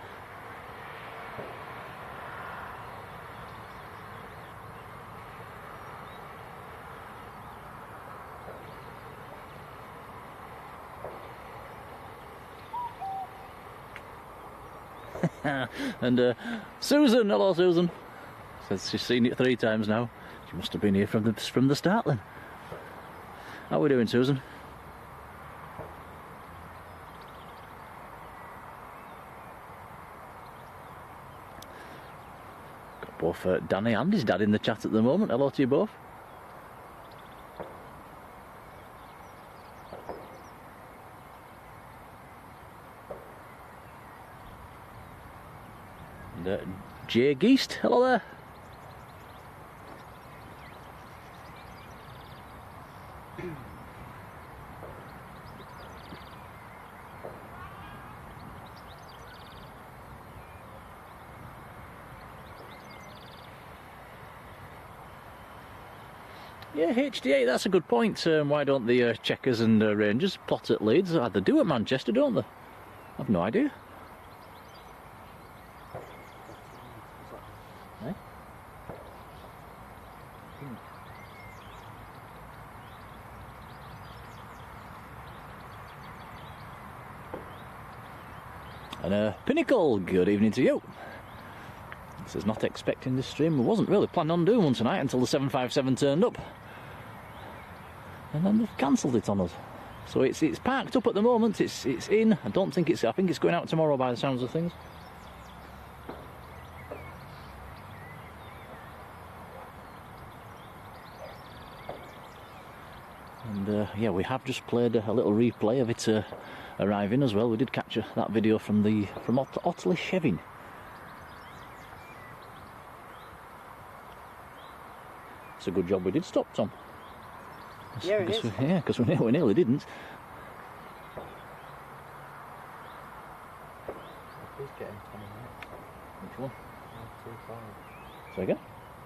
And Susan, hello Susan. Says she's seen it 3 times now. She must have been here from the start then. How are we doing, Susan? Got both Danny and his dad in the chat at the moment. Hello to you both. And Jay Geist, hello there. Yeah, HD8, that's a good point. Why don't the Checkers and Rangers plot at Leeds? They do at Manchester, don't they? I've no idea. Eh? And Pinnacle, good evening to you. This is not expecting this stream. I wasn't really planning on doing one tonight until the 757 turned up. And then they've cancelled it on us. So it's parked up at the moment, it's in. I think it's going out tomorrow by the sounds of things. And yeah, we have just played a little replay of it arriving as well. We did capture that video from Otley Shevin. It's a good job we did stop, Tom. Yeah, it is. Yeah, because we nearly didn't. Please get in 20 minutes. Which one? 525. Say again?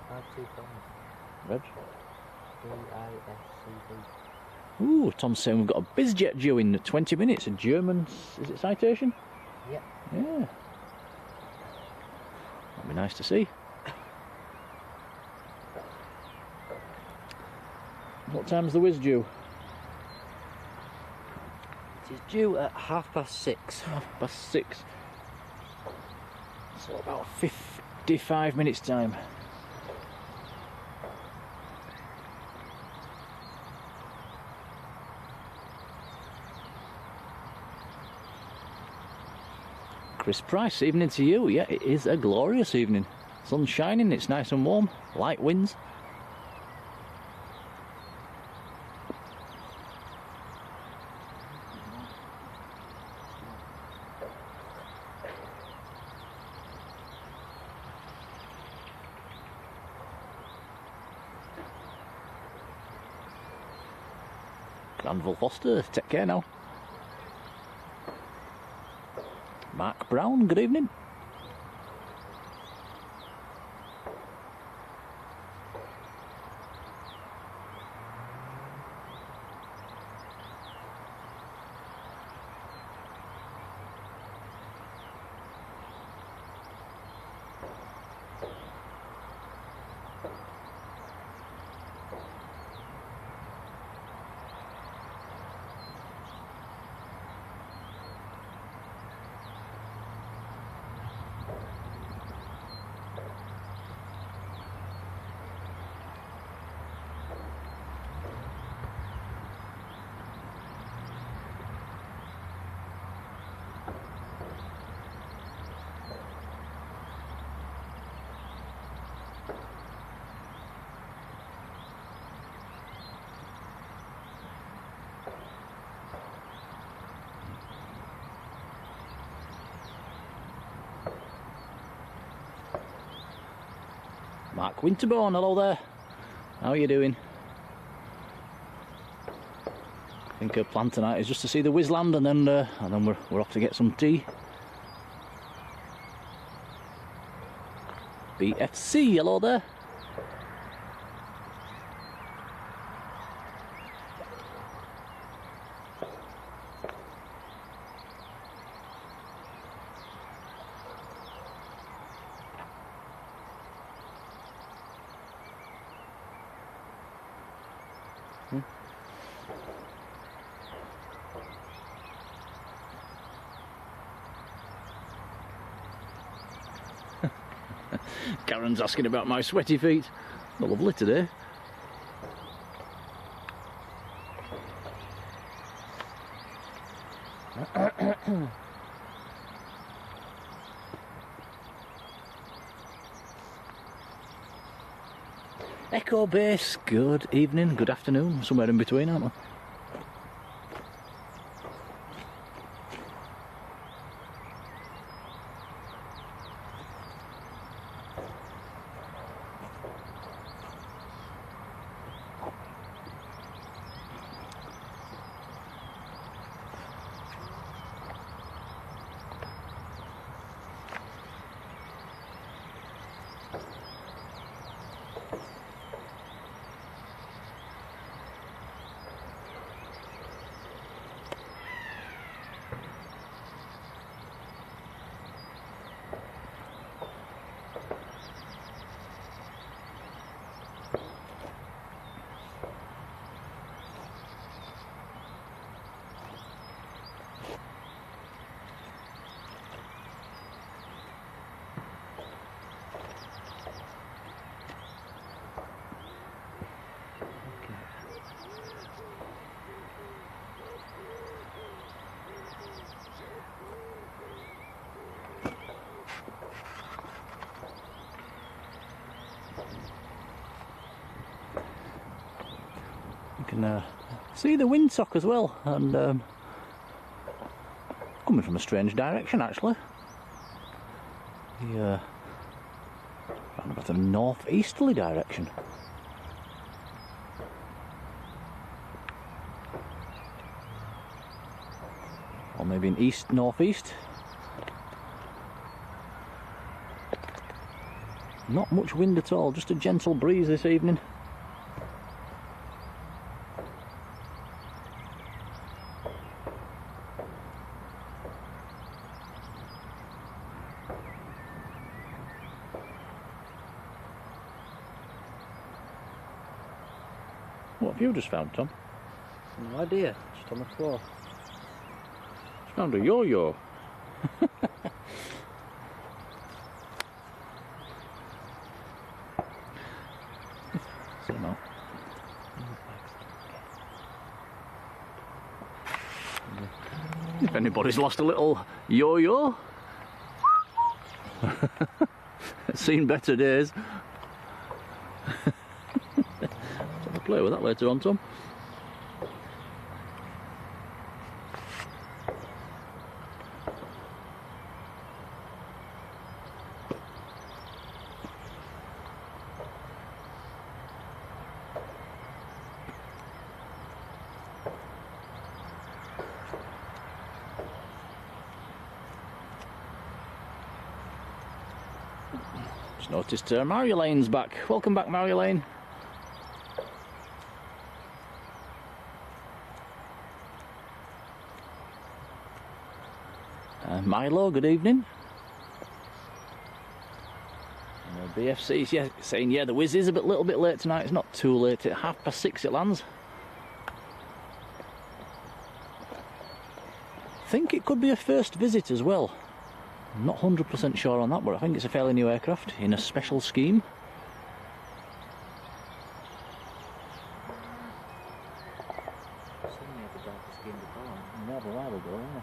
525. Reg? BISCB. Ooh, Tom's saying we've got a BizJet due in 20 minutes. A German, is it citation? Yep. Yeah. That'd be nice to see. What time's the Wizz due? It is due at 6:30. 6:30. So about 55 minutes time. Chris Price, evening to you. Yeah, it is a glorious evening. Sun's shining, it's nice and warm, light winds. Granville Foster, take care now. Mark Brown, good evening. Mark Winterbourne, hello there. How are you doing? I think her plan tonight is just to see the Wizz land, and then we're off to get some tea. BFC, hello there. Karen's asking about my sweaty feet. They're lovely today. Echo Base, good evening, good afternoon, somewhere in between, aren't we? You can see the windsock as well, and coming from a strange direction actually. Round about a north-easterly direction. Or maybe an east-northeast. Not much wind at all, just a gentle breeze this evening. What have you just found, Tom? No idea, just on the floor. Just found a yo-yo. If anybody's lost a little yo-yo, seen better days. Let's have a play with that later on, Tom. Just noticed Marjolein's back. Welcome back, Marjolein. Milo, good evening. BFC's saying, yeah, the Wizz is a little bit late tonight. It's not too late. At 6:30 it lands. I think it could be a first visit as well. I'm not 100% sure on that, but I think it's a fairly new aircraft in a special scheme. Suddenly had the darker scheme before. Yeah, a while ago, yeah.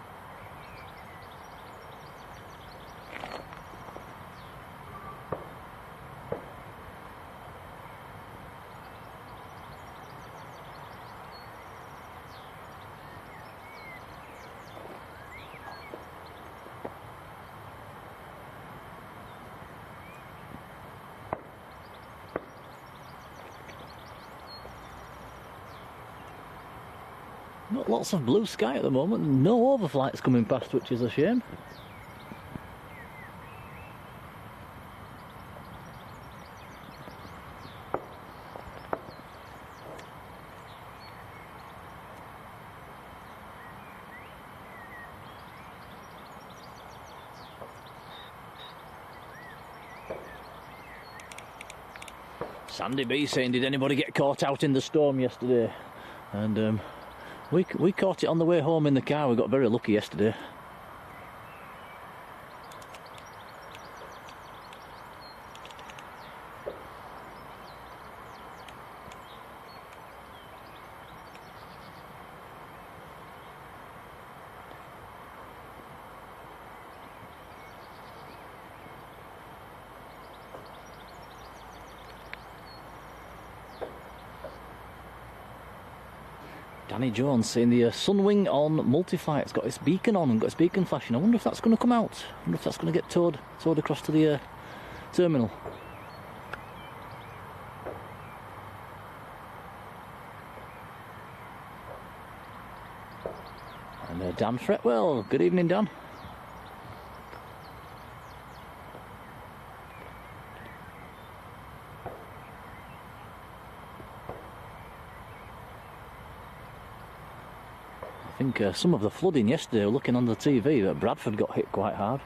Not lots of blue sky at the moment, no overflights coming past, which is a shame. Sandy B saying, did anybody get caught out in the storm yesterday? And we caught it on the way home in the car. We got very lucky yesterday. Danny Jones saying the Sunwing on multi-flight, it's got its beacon on and got its beacon flashing. I wonder if that's going to come out. I wonder if that's going to get towed across to the terminal. And Dan Fretwell, good evening Dan. I think some of the flooding yesterday, looking on the TV, that Bradford got hit quite hard.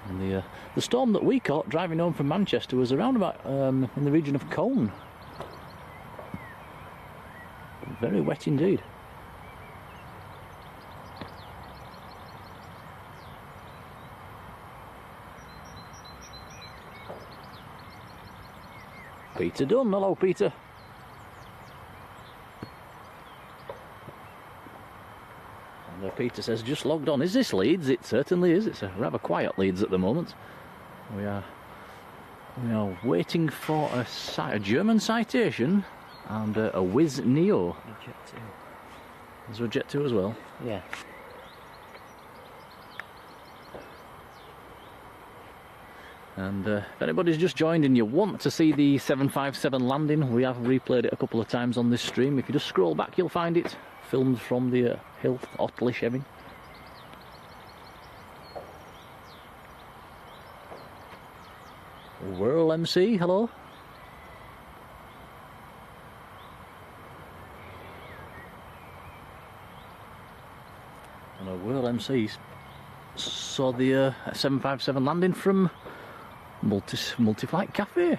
And the storm that we caught driving home from Manchester was around about in the region of Colne. Very wet indeed. Peter Dunn, hello Peter. Peter says, just logged on. Is this Leeds? It certainly is. It's a rather quiet Leeds at the moment. We are waiting for a German citation and a Wizz Neo. Jet 2. Is there a Jet 2 as well? Yeah. And if anybody's just joined and you want to see the 757 landing, we have replayed it a couple of times on this stream. If you just scroll back, you'll find it. Filmed from the Hill Ottlicheving. Whirl MC, hello. And a Whirl MC saw the 757 landing from Multi-Flight Cafe.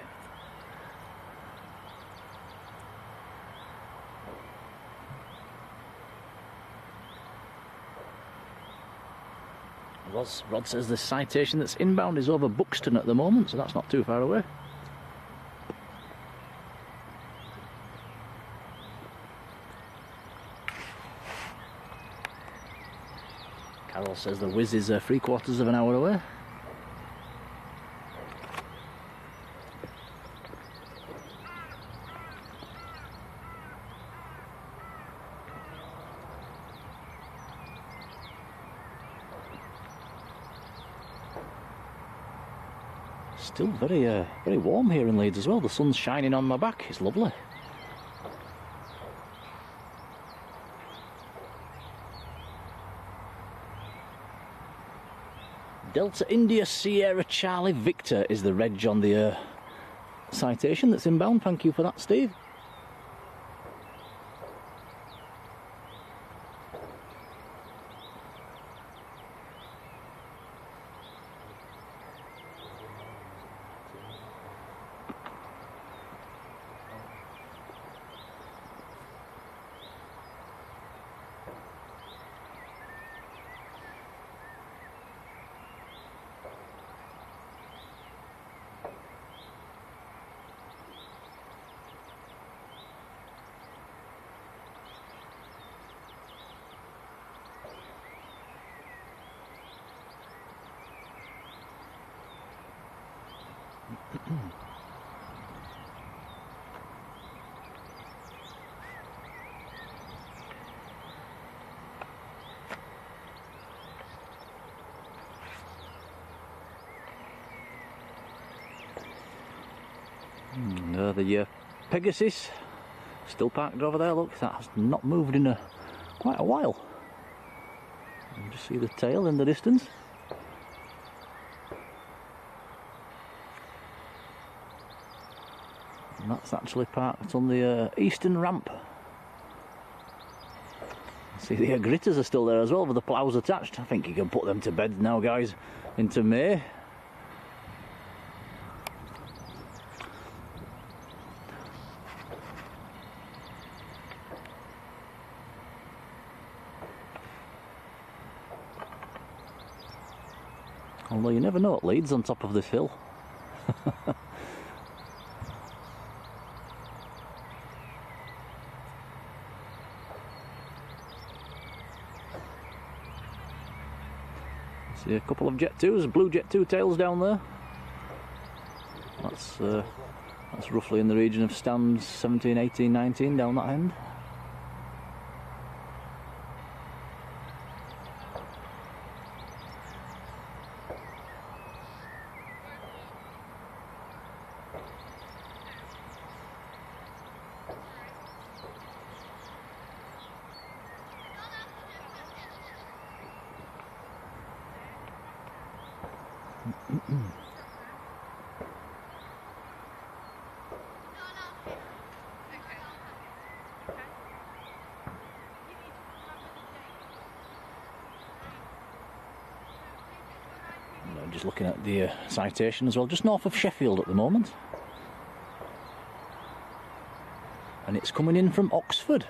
Rod says the citation that's inbound is over Buxton at the moment, so that's not too far away. Carol says the Wizz is 3/4 of an hour away. Still very warm here in Leeds as well. The sun's shining on my back. It's lovely. Delta India Sierra Charlie Victor is the reg on the citation that's inbound. Thank you for that, Steve. Pegasus, still parked over there. Look, that has not moved in quite a while. You can just see the tail in the distance. And that's actually parked on the eastern ramp. See, the gritters are still there as well with the ploughs attached. I think you can put them to bed now, guys, into May. Although you never know at Leeds on top of this hill. See a couple of Jet 2s, blue Jet 2 tails down there. That's roughly in the region of stands 17, 18, 19 down that end. Just looking at the citation as well, just north of Sheffield at the moment. And it's coming in from Oxford.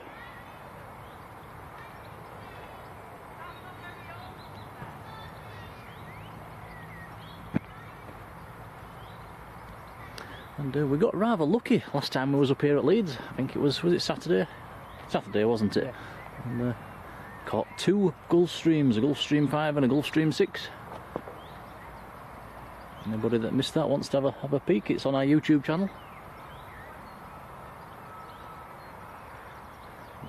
And we got rather lucky last time we was up here at Leeds. I think it was it Saturday? Saturday, wasn't it? Yeah. And caught 2 Gulfstreams, a Gulfstream 5 and a Gulfstream 6. Anybody that missed that wants to have a peek, it's on our YouTube channel.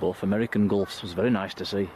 Both American Gulfs, was very nice to see.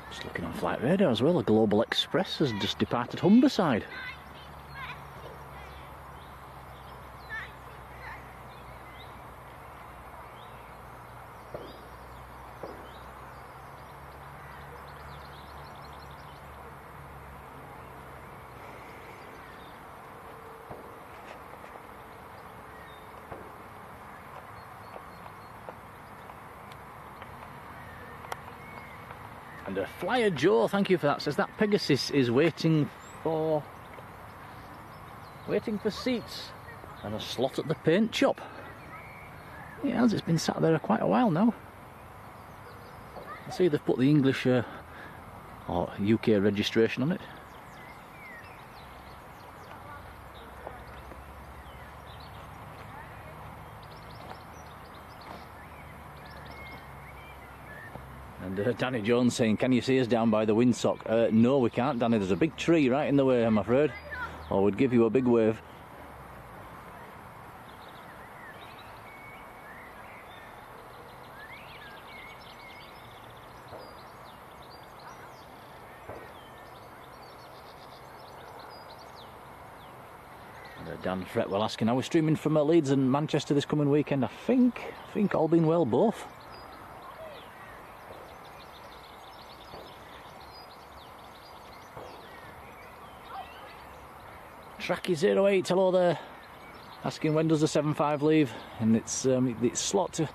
Just looking on flight radar as well, a Global Express has just departed Humberside. And Flyer Joe, thank you for that, says that Pegasus is waiting for seats and a slot at the paint shop. It has, it's been sat there quite a while now. I see they've put the English or UK registration on it. And Danny Jones saying, can you see us down by the windsock? No, we can't, Danny. There's a big tree right in the way, I'm afraid. Or we'd give you a big wave. And Dan Fretwell asking, are we streaming from Leeds and Manchester this coming weekend? I think all being well, both. Tracky08, hello there, asking when does the 7.5 leave, and it's slot to,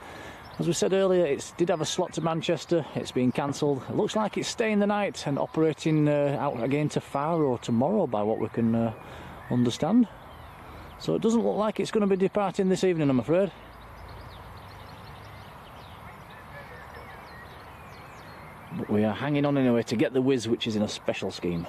As we said earlier, it did have a slot to Manchester. It's been cancelled. It looks like it's staying the night and operating out again to Faro tomorrow, by what we can understand. So it doesn't look like it's going to be departing this evening, I'm afraid. But we are hanging on anyway to get the Wizz, which is in a special scheme.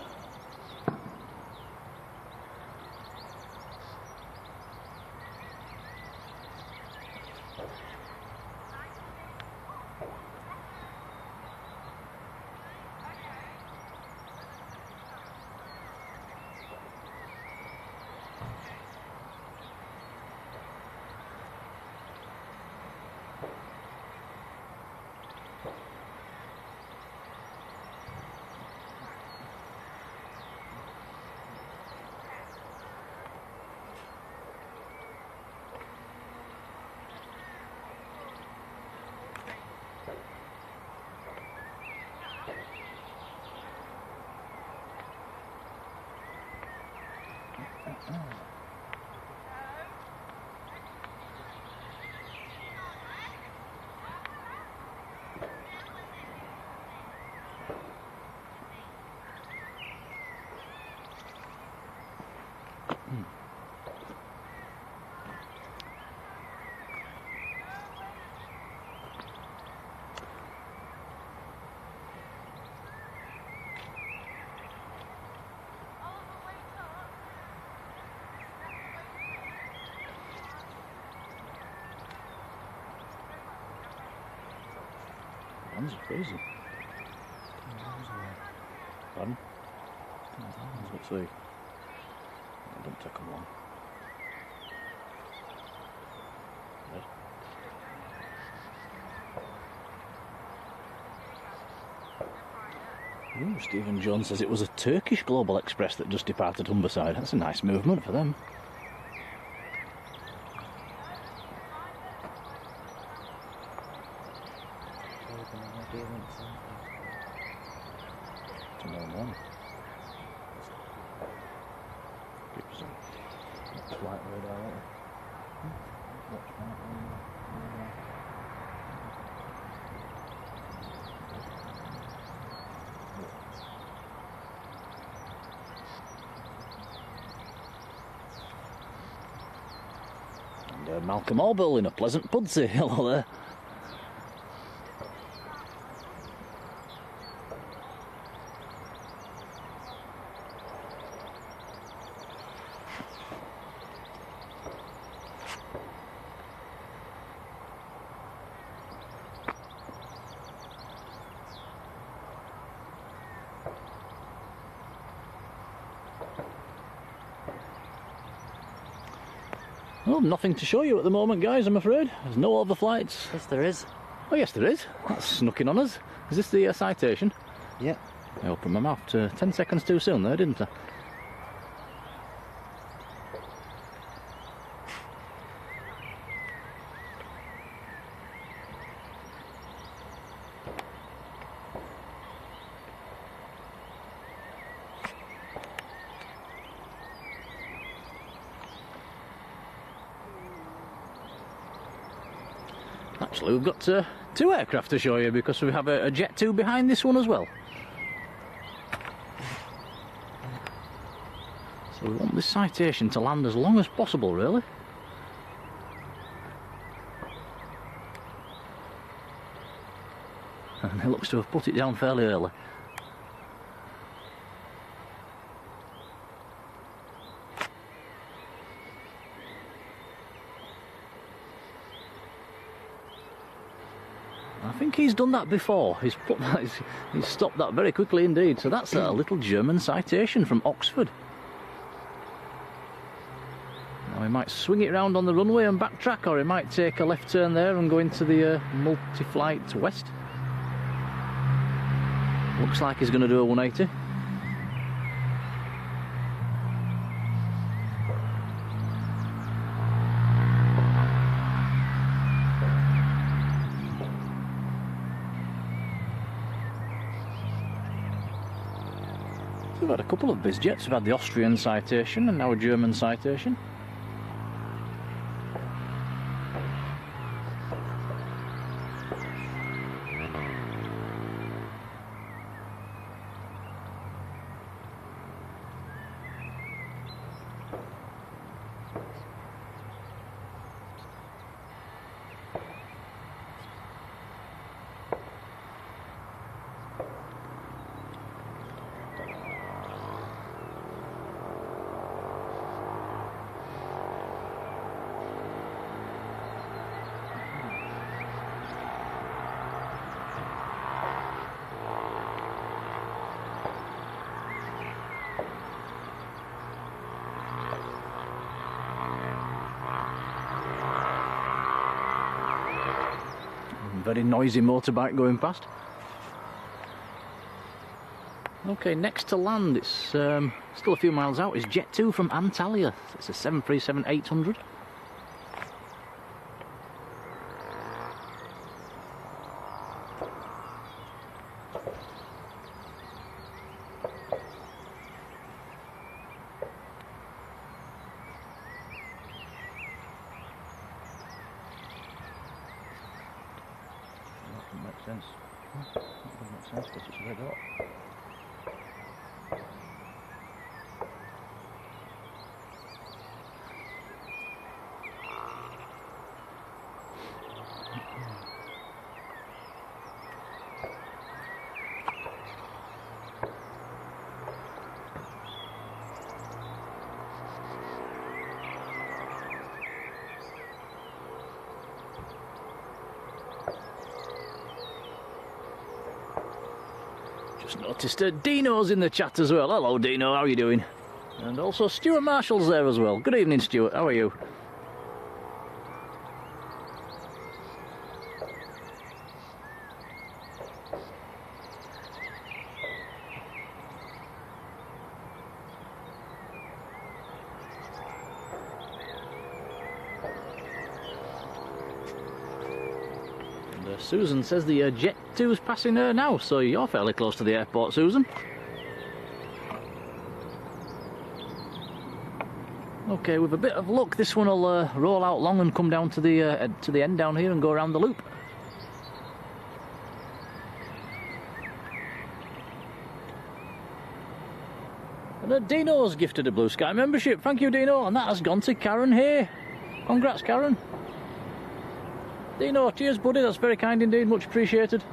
Hands are crazy. Pardon? Let's see. Don't take them long. Ooh, Stephen Jones says it was a Turkish Global Express that just departed Humberside. That's a nice movement for them. Tomorrow morning. Keep some flight radar, won't we? Watch that one. And Malcolm Orbill in a pleasant pudsey. Hello there. Oh, nothing to show you at the moment, guys, I'm afraid. There's no overflights. Yes, there is. Oh, yes, there is. That's snuck in on us. Is this the citation? Yep. I opened my mouth 10 seconds too soon there, didn't I? Actually, we've got two aircraft to show you because we have a Jet 2 behind this one as well. So we want this citation to land as long as possible, really. And it looks to have put it down fairly early. I think he's done that before. He's stopped that very quickly indeed. So that's a little German citation from Oxford. Now he might swing it round on the runway and backtrack, or he might take a left turn there and go into the multi-flight west. Looks like he's going to do a 180. We've had a couple of biz jets. We've had the Austrian citation and now a German citation. very noisy motorbike going past. Okay, next to land, it's still a few miles out, is Jet 2 from Antalya. It's a 737-800. That doesn't make sense. That doesn't make sense because it's red hot. Just noticed Dino's in the chat as well. Hello Dino, how are you doing? And also Stuart Marshall's there as well. Good evening Stuart, how are you? Susan says the Jet 2's passing her now, so you're fairly close to the airport, Susan. Okay, with a bit of luck, this one will roll out long and come down to the end down here and go around the loop. And Dino's gifted a Blue Sky membership. Thank you, Dino, and that has gone to Karen here. Congrats, Karen. Dino, cheers buddy, that's very kind indeed, much appreciated.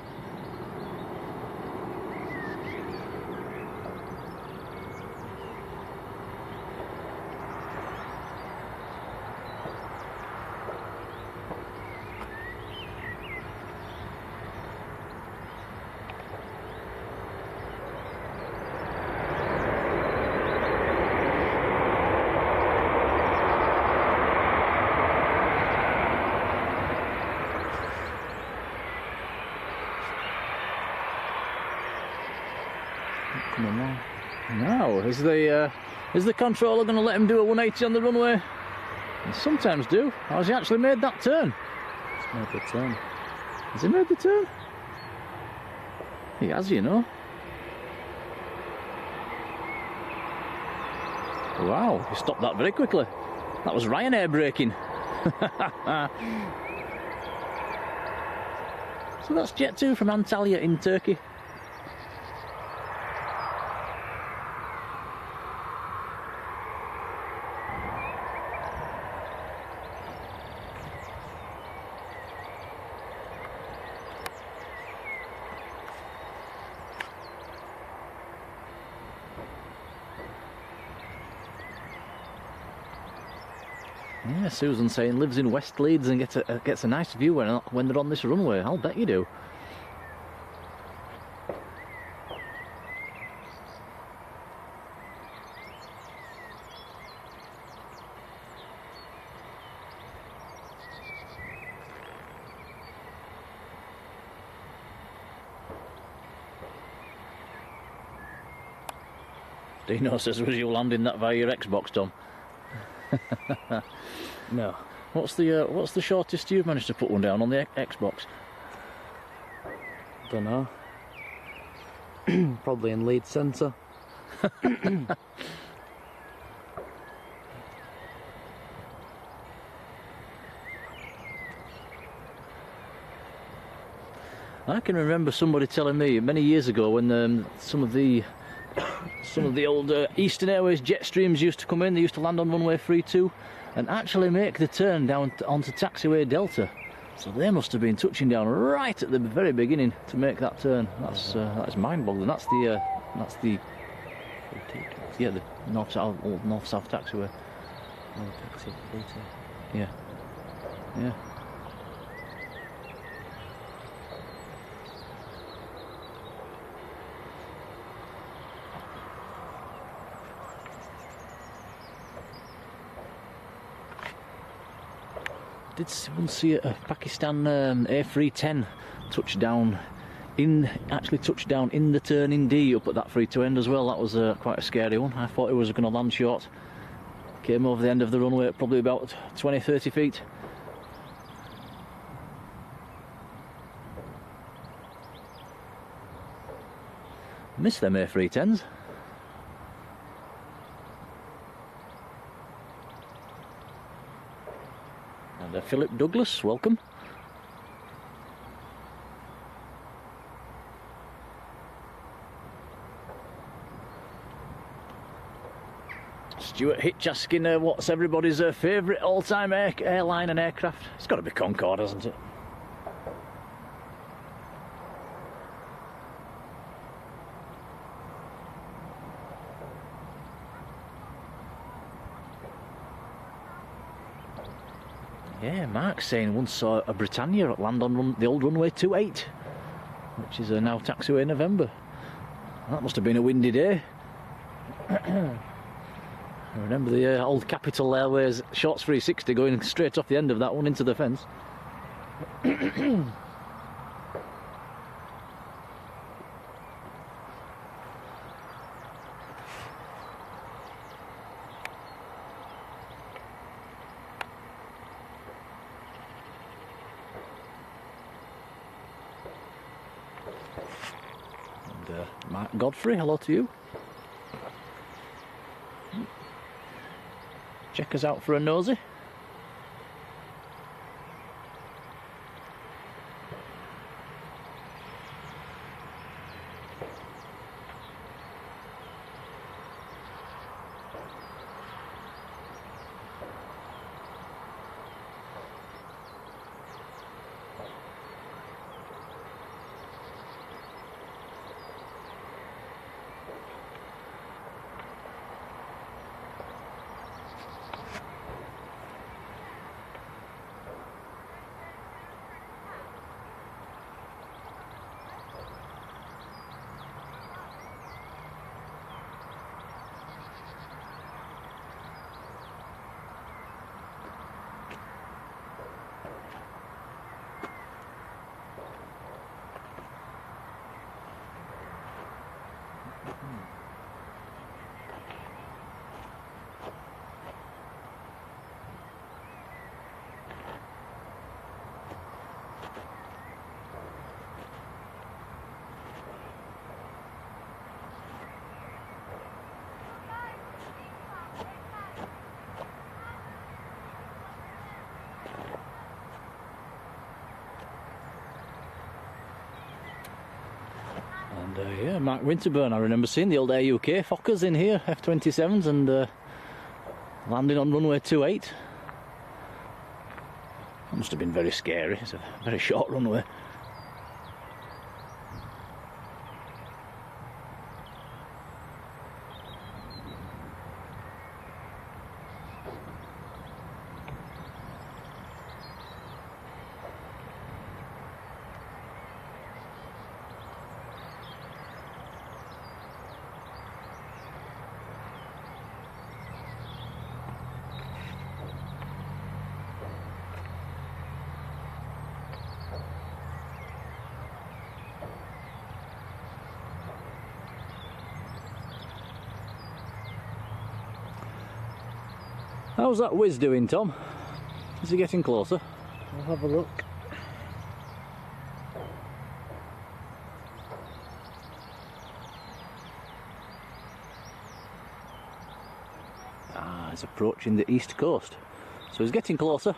Now, is the controller going to let him do a 180 on the runway? They sometimes do. Has he actually made that turn? He's made the turn. Has he made the turn? He has, you know. Wow, he stopped that very quickly. That was Ryanair braking. So that's Jet 2 from Antalya in Turkey. Yeah, Susan saying lives in West Leeds and gets a nice view when they're on this runway. I'll bet you do. Dino says, was you landing that via your Xbox, Tom? No. What's the shortest you've managed to put one down on the Xbox? Don't know. Probably in Leeds Centre. I can remember somebody telling me many years ago when some of the old Eastern Airways jet streams used to come in. They used to land on runway 32 and actually make the turn down onto taxiway Delta. So they must have been touching down right at the very beginning to make that turn. That's mind-boggling. That's the north-south taxiway. Yeah. Yeah. Did once see a Pakistan A310 actually touched down in the turning D up at that free to end as well. That was quite a scary one. I thought it was going to land short. Came over the end of the runway at probably about 20-30 feet. Missed them A310s. And Philip Douglas, welcome. Stuart Hitch asking what's everybody's favourite all-time airline and aircraft. It's got to be Concorde, hasn't it? Yeah, Mark's saying once saw a Britannia land on the old runway 28, which is now taxiway November. That must have been a windy day. I remember the old Capital Airways Shorts 360 going straight off the end of that one into the fence. Mark Godfrey, hello to you. Check us out for a nosy. And yeah, Mark Winterburn, I remember seeing the old Air UK Fokkers in here, F-27s, and landing on runway 28. That must have been very scary. It's a very short runway. How's that Wizz doing, Tom? Is he getting closer? I'll have a look. Ah, he's approaching the east coast. So he's getting closer.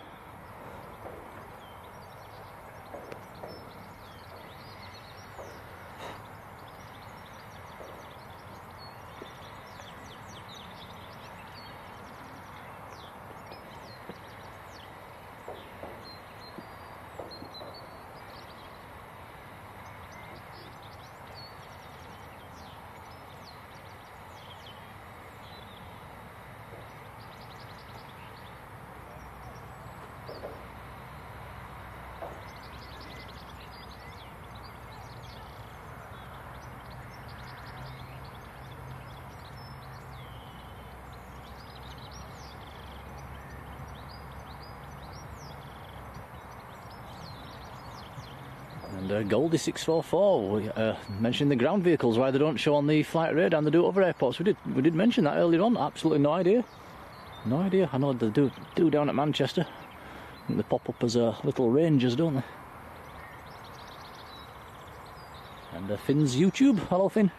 Goldie 644 mentioning the ground vehicles, why they don't show on the flight radar and they do at other airports. We did mention that earlier on. Absolutely no idea. No idea. I know they do down at Manchester. I think they pop up as little Rangers, don't they? And Finn's YouTube. Hello, Finn.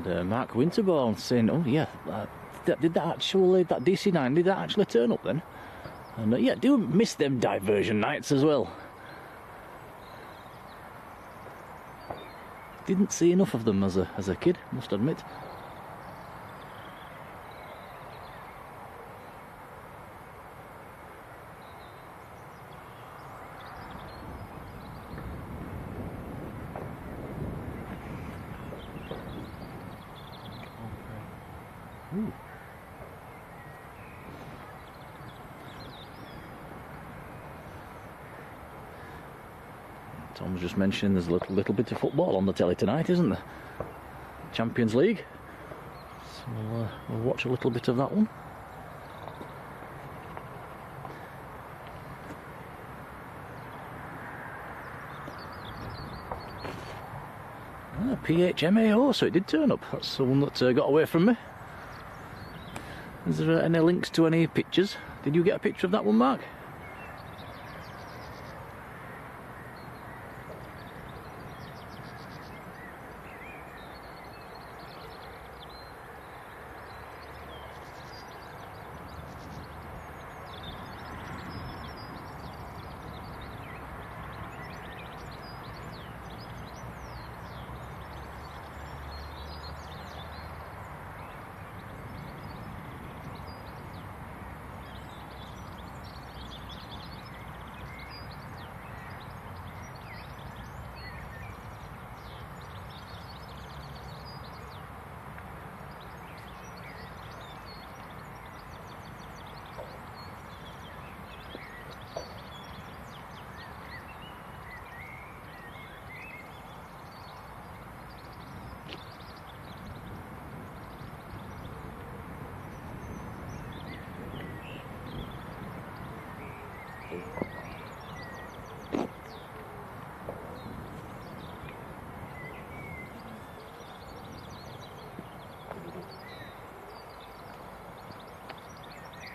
And Mark Winterborn saying, oh yeah, that DC9, did that actually turn up then? And yeah, do miss them diversion nights as well. Didn't see enough of them as a kid, must admit. Ooh. Tom was just mentioning there's a little bit of football on the telly tonight, isn't there? Champions League. So we'll watch a little bit of that one. PHMAO, so it did turn up. That's the one that got away from me. Is there any links to any pictures? Did you get a picture of that one, Mark?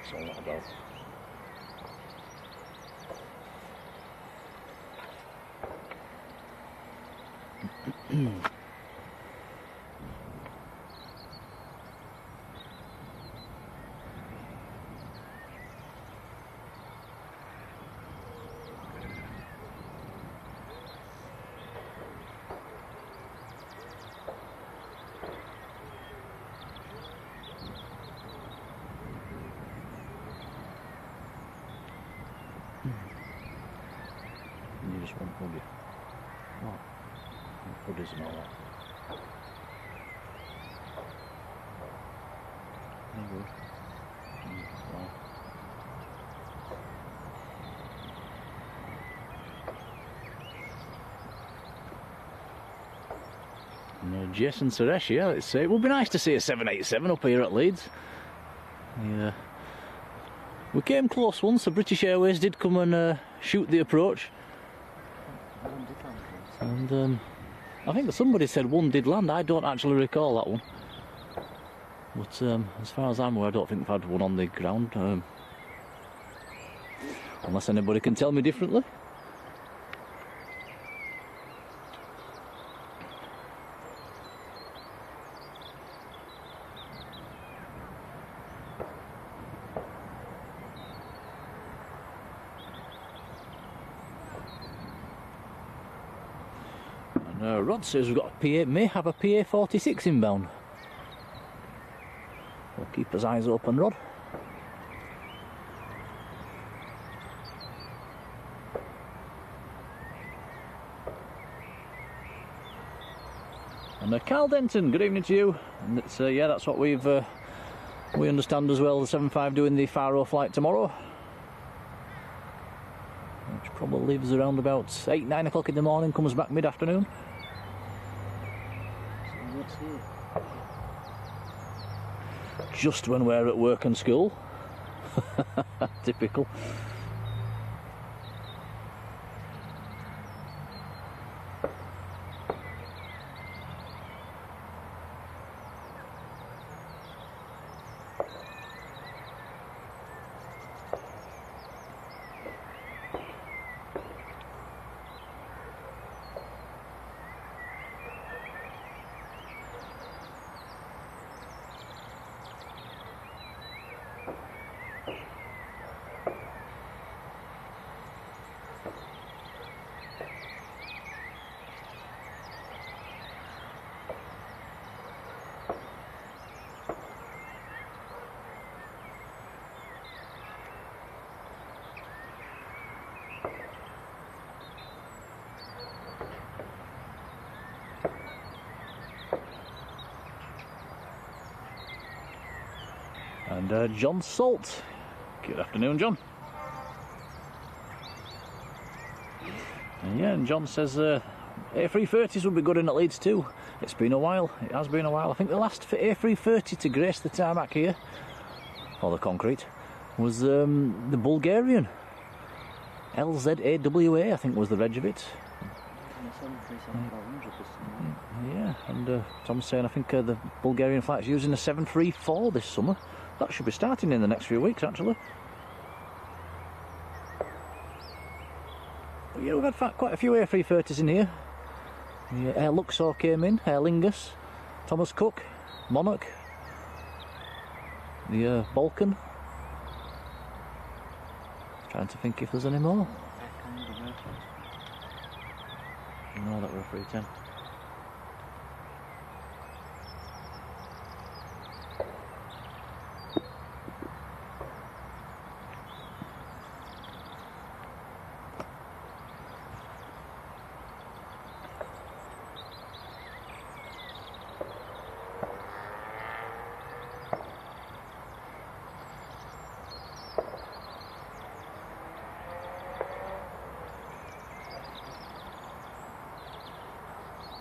It's all that about. You just want hoodie. What? Hoodies and all that. Very good. Wow. And, Jason Suresh, yeah, let's say it would be nice to see a 787 up here at Leeds. Yeah. We came close once. The British Airways did come and shoot the approach. And I think somebody said one did land. I don't actually recall that one. But as far as I'm aware, I don't think we've had one on the ground. Unless anybody can tell me differently. Rod says we've got a PA, may have a PA46 inbound. We'll keep his eyes open, Rod. And Carl Denton, good evening to you. And it's, yeah, that's what we understand as well, the 75 doing the Faro flight tomorrow. Which probably leaves around about 8-9 o'clock in the morning, comes back mid-afternoon. Just when we're at work and school. Typical. And John Salt. Good afternoon, John. And yeah, and John says A330s would be good in at Leeds too. It's been a while, it has been a while. I think the last A330 to grace the tarmac here, or the concrete, was the Bulgarian. LZAWA, I think was the reg of it. Yeah, and Tom's saying I think the Bulgarian flight's using a 734 this summer. That should be starting in the next few weeks, actually. But yeah, we've had quite a few A330s in here. Yeah, Air Luxor came in, Air Lingus, Thomas Cook, Monarch, the Balkan. Trying to think if there's any more. No, that were a 310.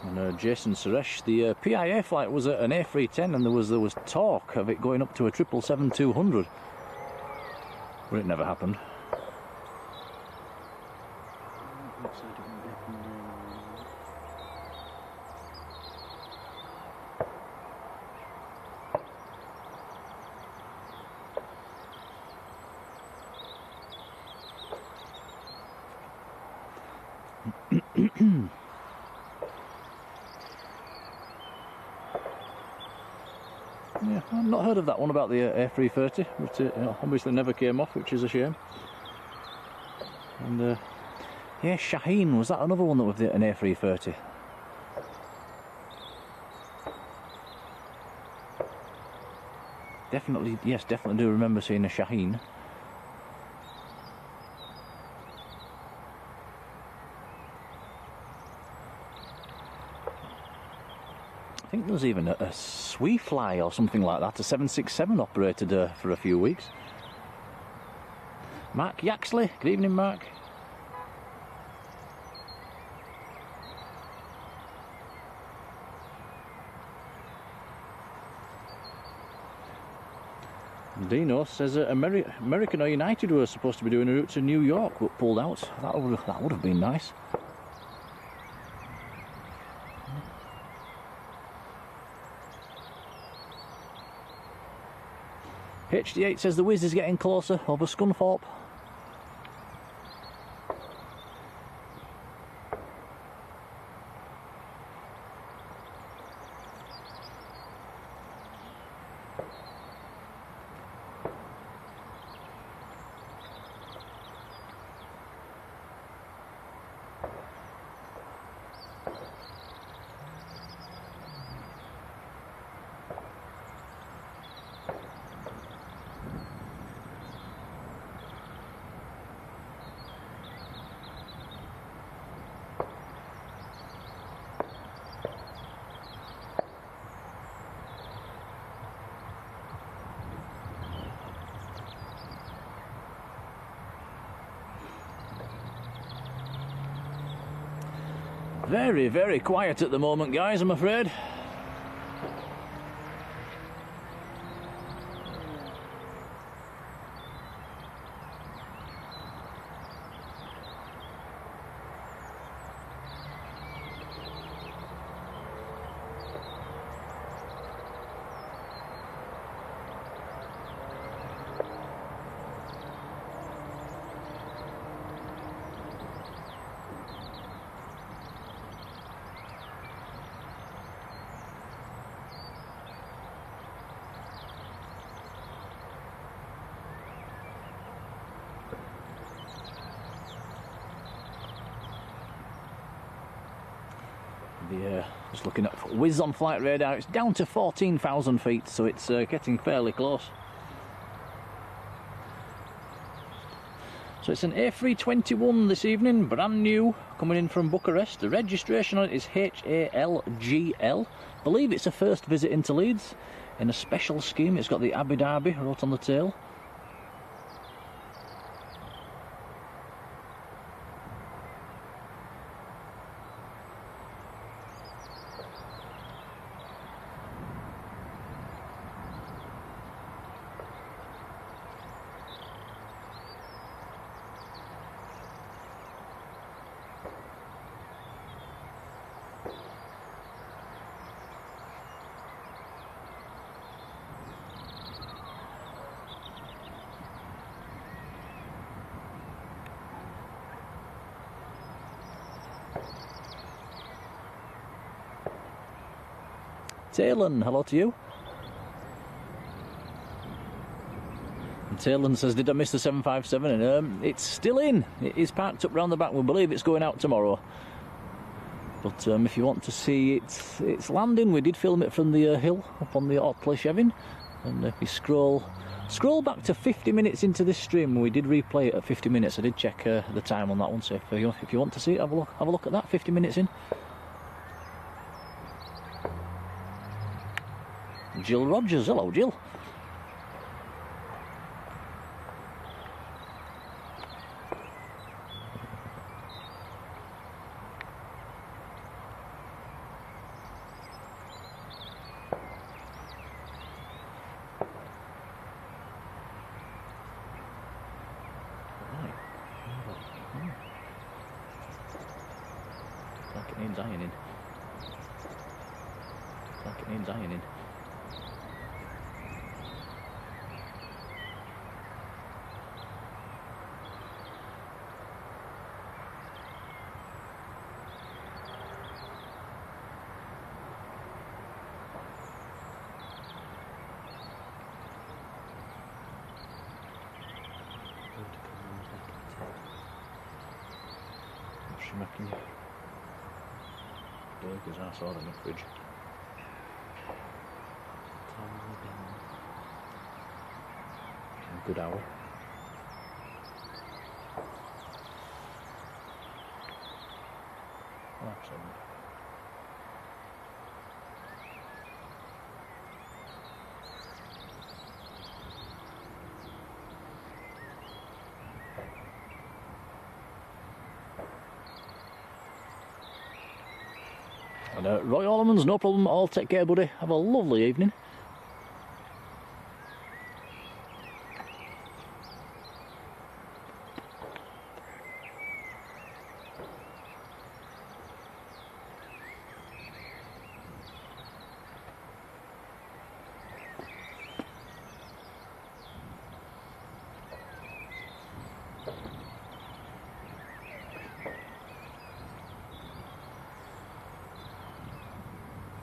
And Jason Suresh, the PIA flight was an A310, and there was talk of it going up to a 777-200, but it never happened. Yeah, I've not heard of that one about the A330, but it obviously never came off, which is a shame. And yeah, Shaheen, was that another one that was an A330? Definitely, yes, definitely do remember seeing a Shaheen. I think there was even a Sweefly or something like that, a 767 operated for a few weeks. Mark Yaxley, good evening, Mark. Dino says American or United were supposed to be doing a route to New York but pulled out. That would have been nice. HD8 says the Wizz is getting closer over Scunthorpe. Very, very quiet at the moment, guys, I'm afraid. Just looking at Wizz on flight radar, it's down to 14,000 feet, so it's getting fairly close. So it's an A321 this evening, brand new, coming in from Bucharest. The registration on it is HALGL. I believe it's a first visit into Leeds in a special scheme. It's got the Abu Dhabi wrote on the tail. Talon, hello to you. And Talon says, did I miss the 757? And it's still in. It is parked up round the back. We believe it's going out tomorrow. But if you want to see its landing, we did film it from the hill up on the Ortlichevin. And if you scroll back to 50 minutes into this stream, we did replay it at 50 minutes. I did check the time on that one. So if you want to see it, have a look at that. 50 minutes in. Jill Rogers, hello Jill. Like it needs ironing. Like it needs ironing. Making you burgers, I saw them in the fridge. A good hour. Oh, excellent. And Roy Orlemans, no problem at all. Take care, buddy. Have a lovely evening.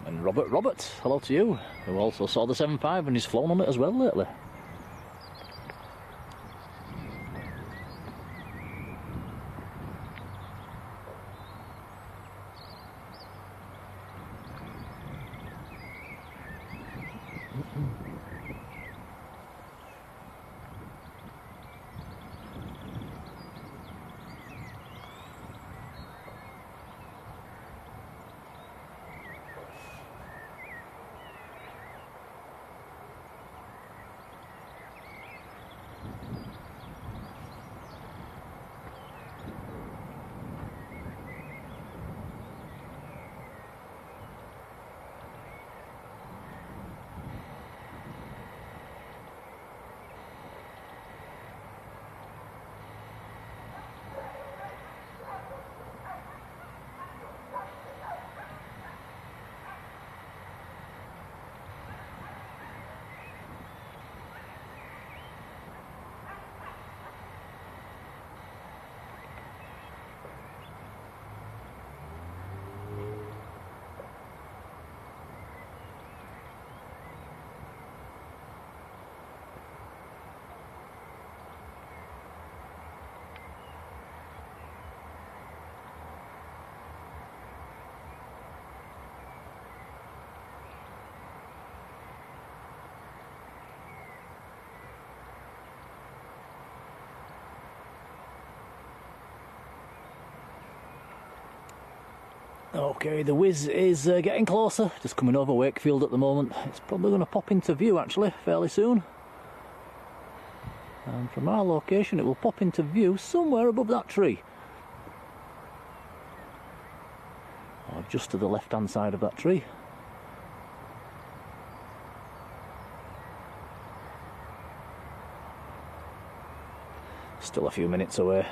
And Robert, hello to you, who also saw the 7.5 and he's flown on it as well lately. Okay, the Wizz is getting closer, just coming over Wakefield at the moment. It's probably going to pop into view actually fairly soon. And from our location it will pop into view somewhere above that tree. Or just to the left hand side of that tree. Still a few minutes away.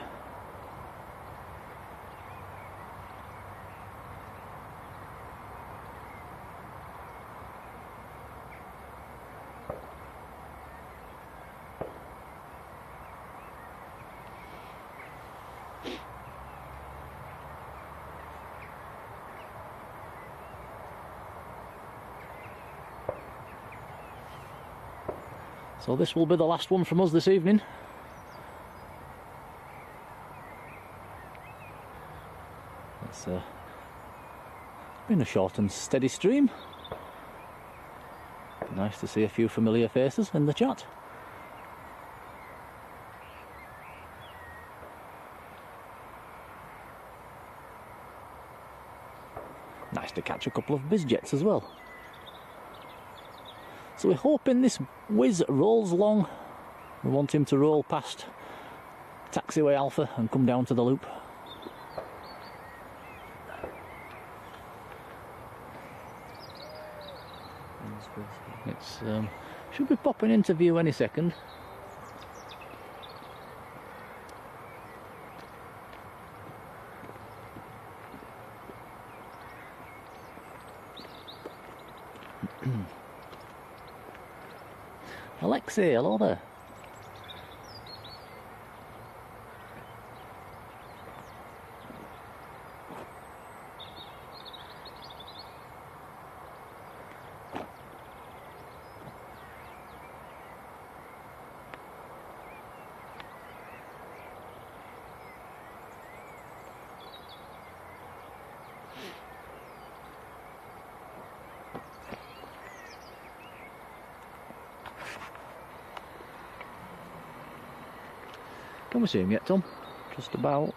So this will be the last one from us this evening. It's been a short and steady stream. Nice to see a few familiar faces in the chat. Nice to catch a couple of BizJets as well. So we're hoping this Wizz rolls along. We want him to roll past Taxiway Alpha and come down to the loop. It's should be popping into view any second. Alexei, hello there. Can we see him yet, Tom? Just about.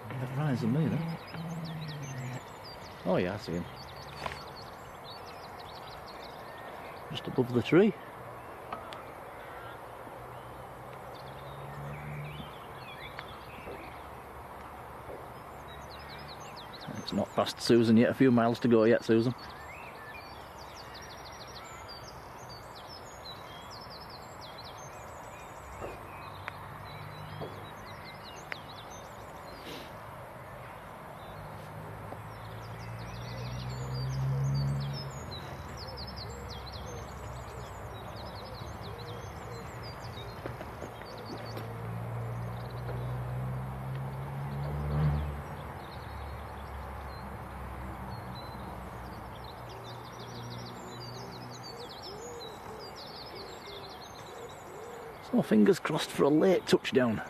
Better eyes than me, then. Oh yeah, I see him. Just above the tree. It's not past Susan yet, a few miles to go yet, Susan. So fingers crossed for a late touchdown.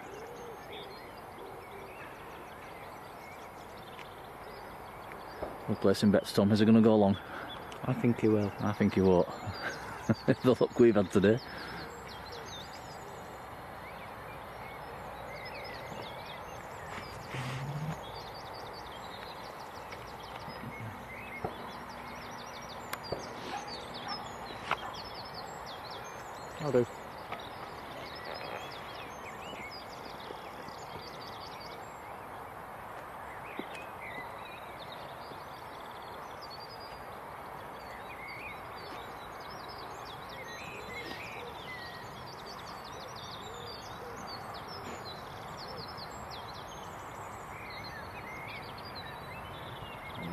We're placing bets, Tom. Is he going to go long? I think he will. I think he won't. The luck we've had today. I'll do.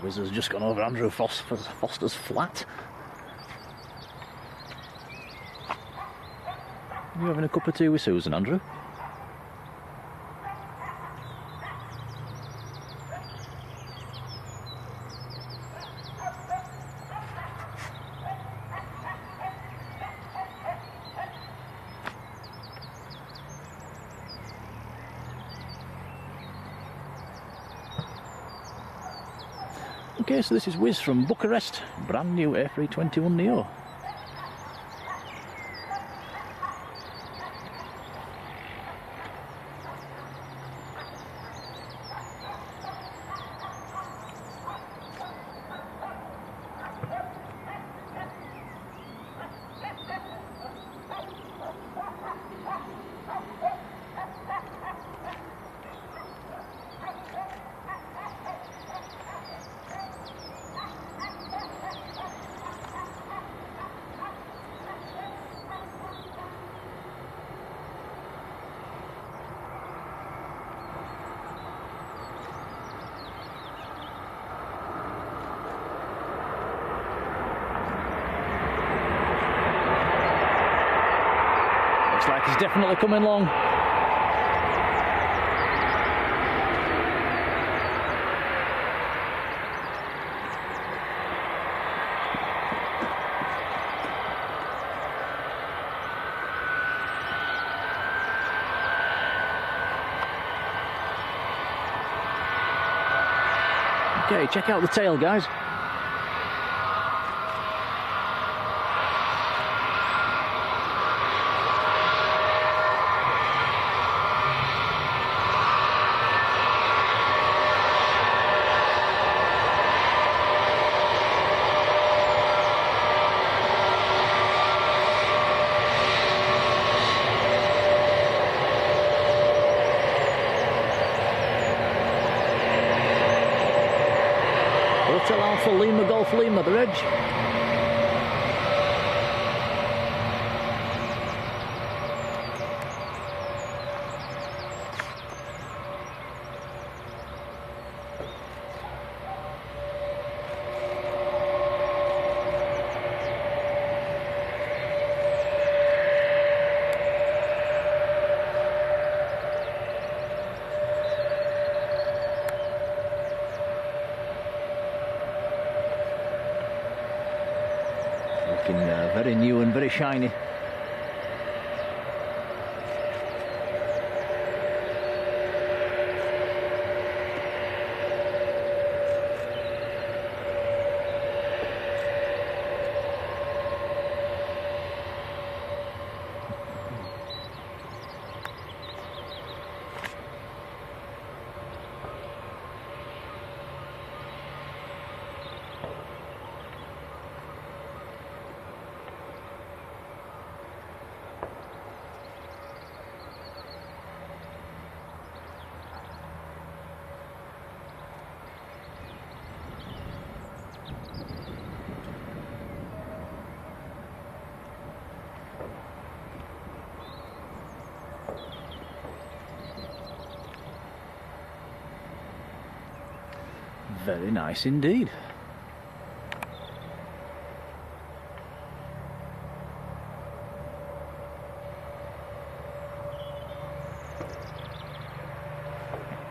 Wizz has just gone over Andrew Foster's flat. Are you having a cup of tea with Susan, Andrew? Okay, so this is Wizz from Bucharest, brand new A321neo. definitely coming along. Okay, check out the tail, guys. Hotel Alpha Lima Golf Lima, the Reg. Looking very new and very shiny. Very nice indeed.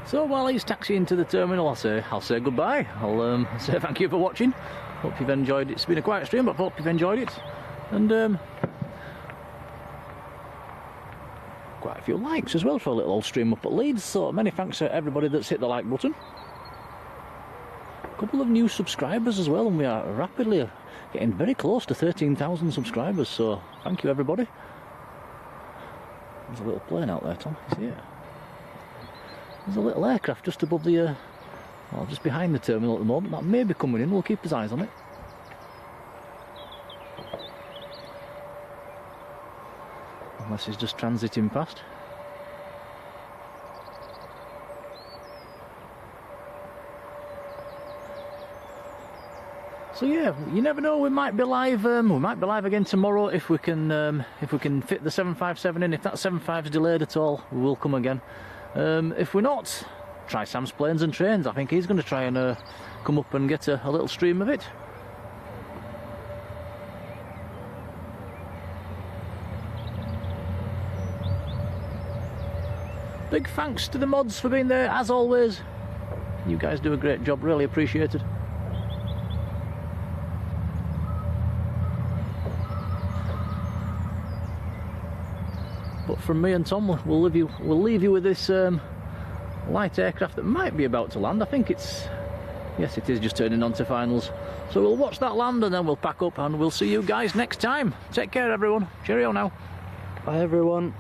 So while he's taxiing to the terminal, I'll say goodbye. I'll say thank you for watching. Hope you've enjoyed it. It's been a quiet stream, but hope you've enjoyed it. And quite a few likes as well for a little old stream up at Leeds. So many thanks to everybody that's hit the like button. A couple of new subscribers as well, and we are rapidly getting very close to 13,000 subscribers, so thank you everybody. There's a little plane out there, Tom, you see it? There's a little aircraft just above the, well, just behind the terminal at the moment. That may be coming in, we'll keep his eyes on it. Unless he's just transiting past. So yeah, you never know. We might be live. We might be live again tomorrow if we can fit the 757 in. If that 75's delayed at all, we will come again. If we're not, try Sam's Planes and Trains. I think he's going to try and come up and get a little stream of it. Big thanks to the mods for being there as always. You guys do a great job. Really appreciated. But from me and Tom, we'll leave you with this light aircraft that might be about to land. I think it's, yes, it is just turning on to finals. So we'll watch that land and then we'll pack up and we'll see you guys next time. Take care, everyone. Cheerio now. Bye, everyone.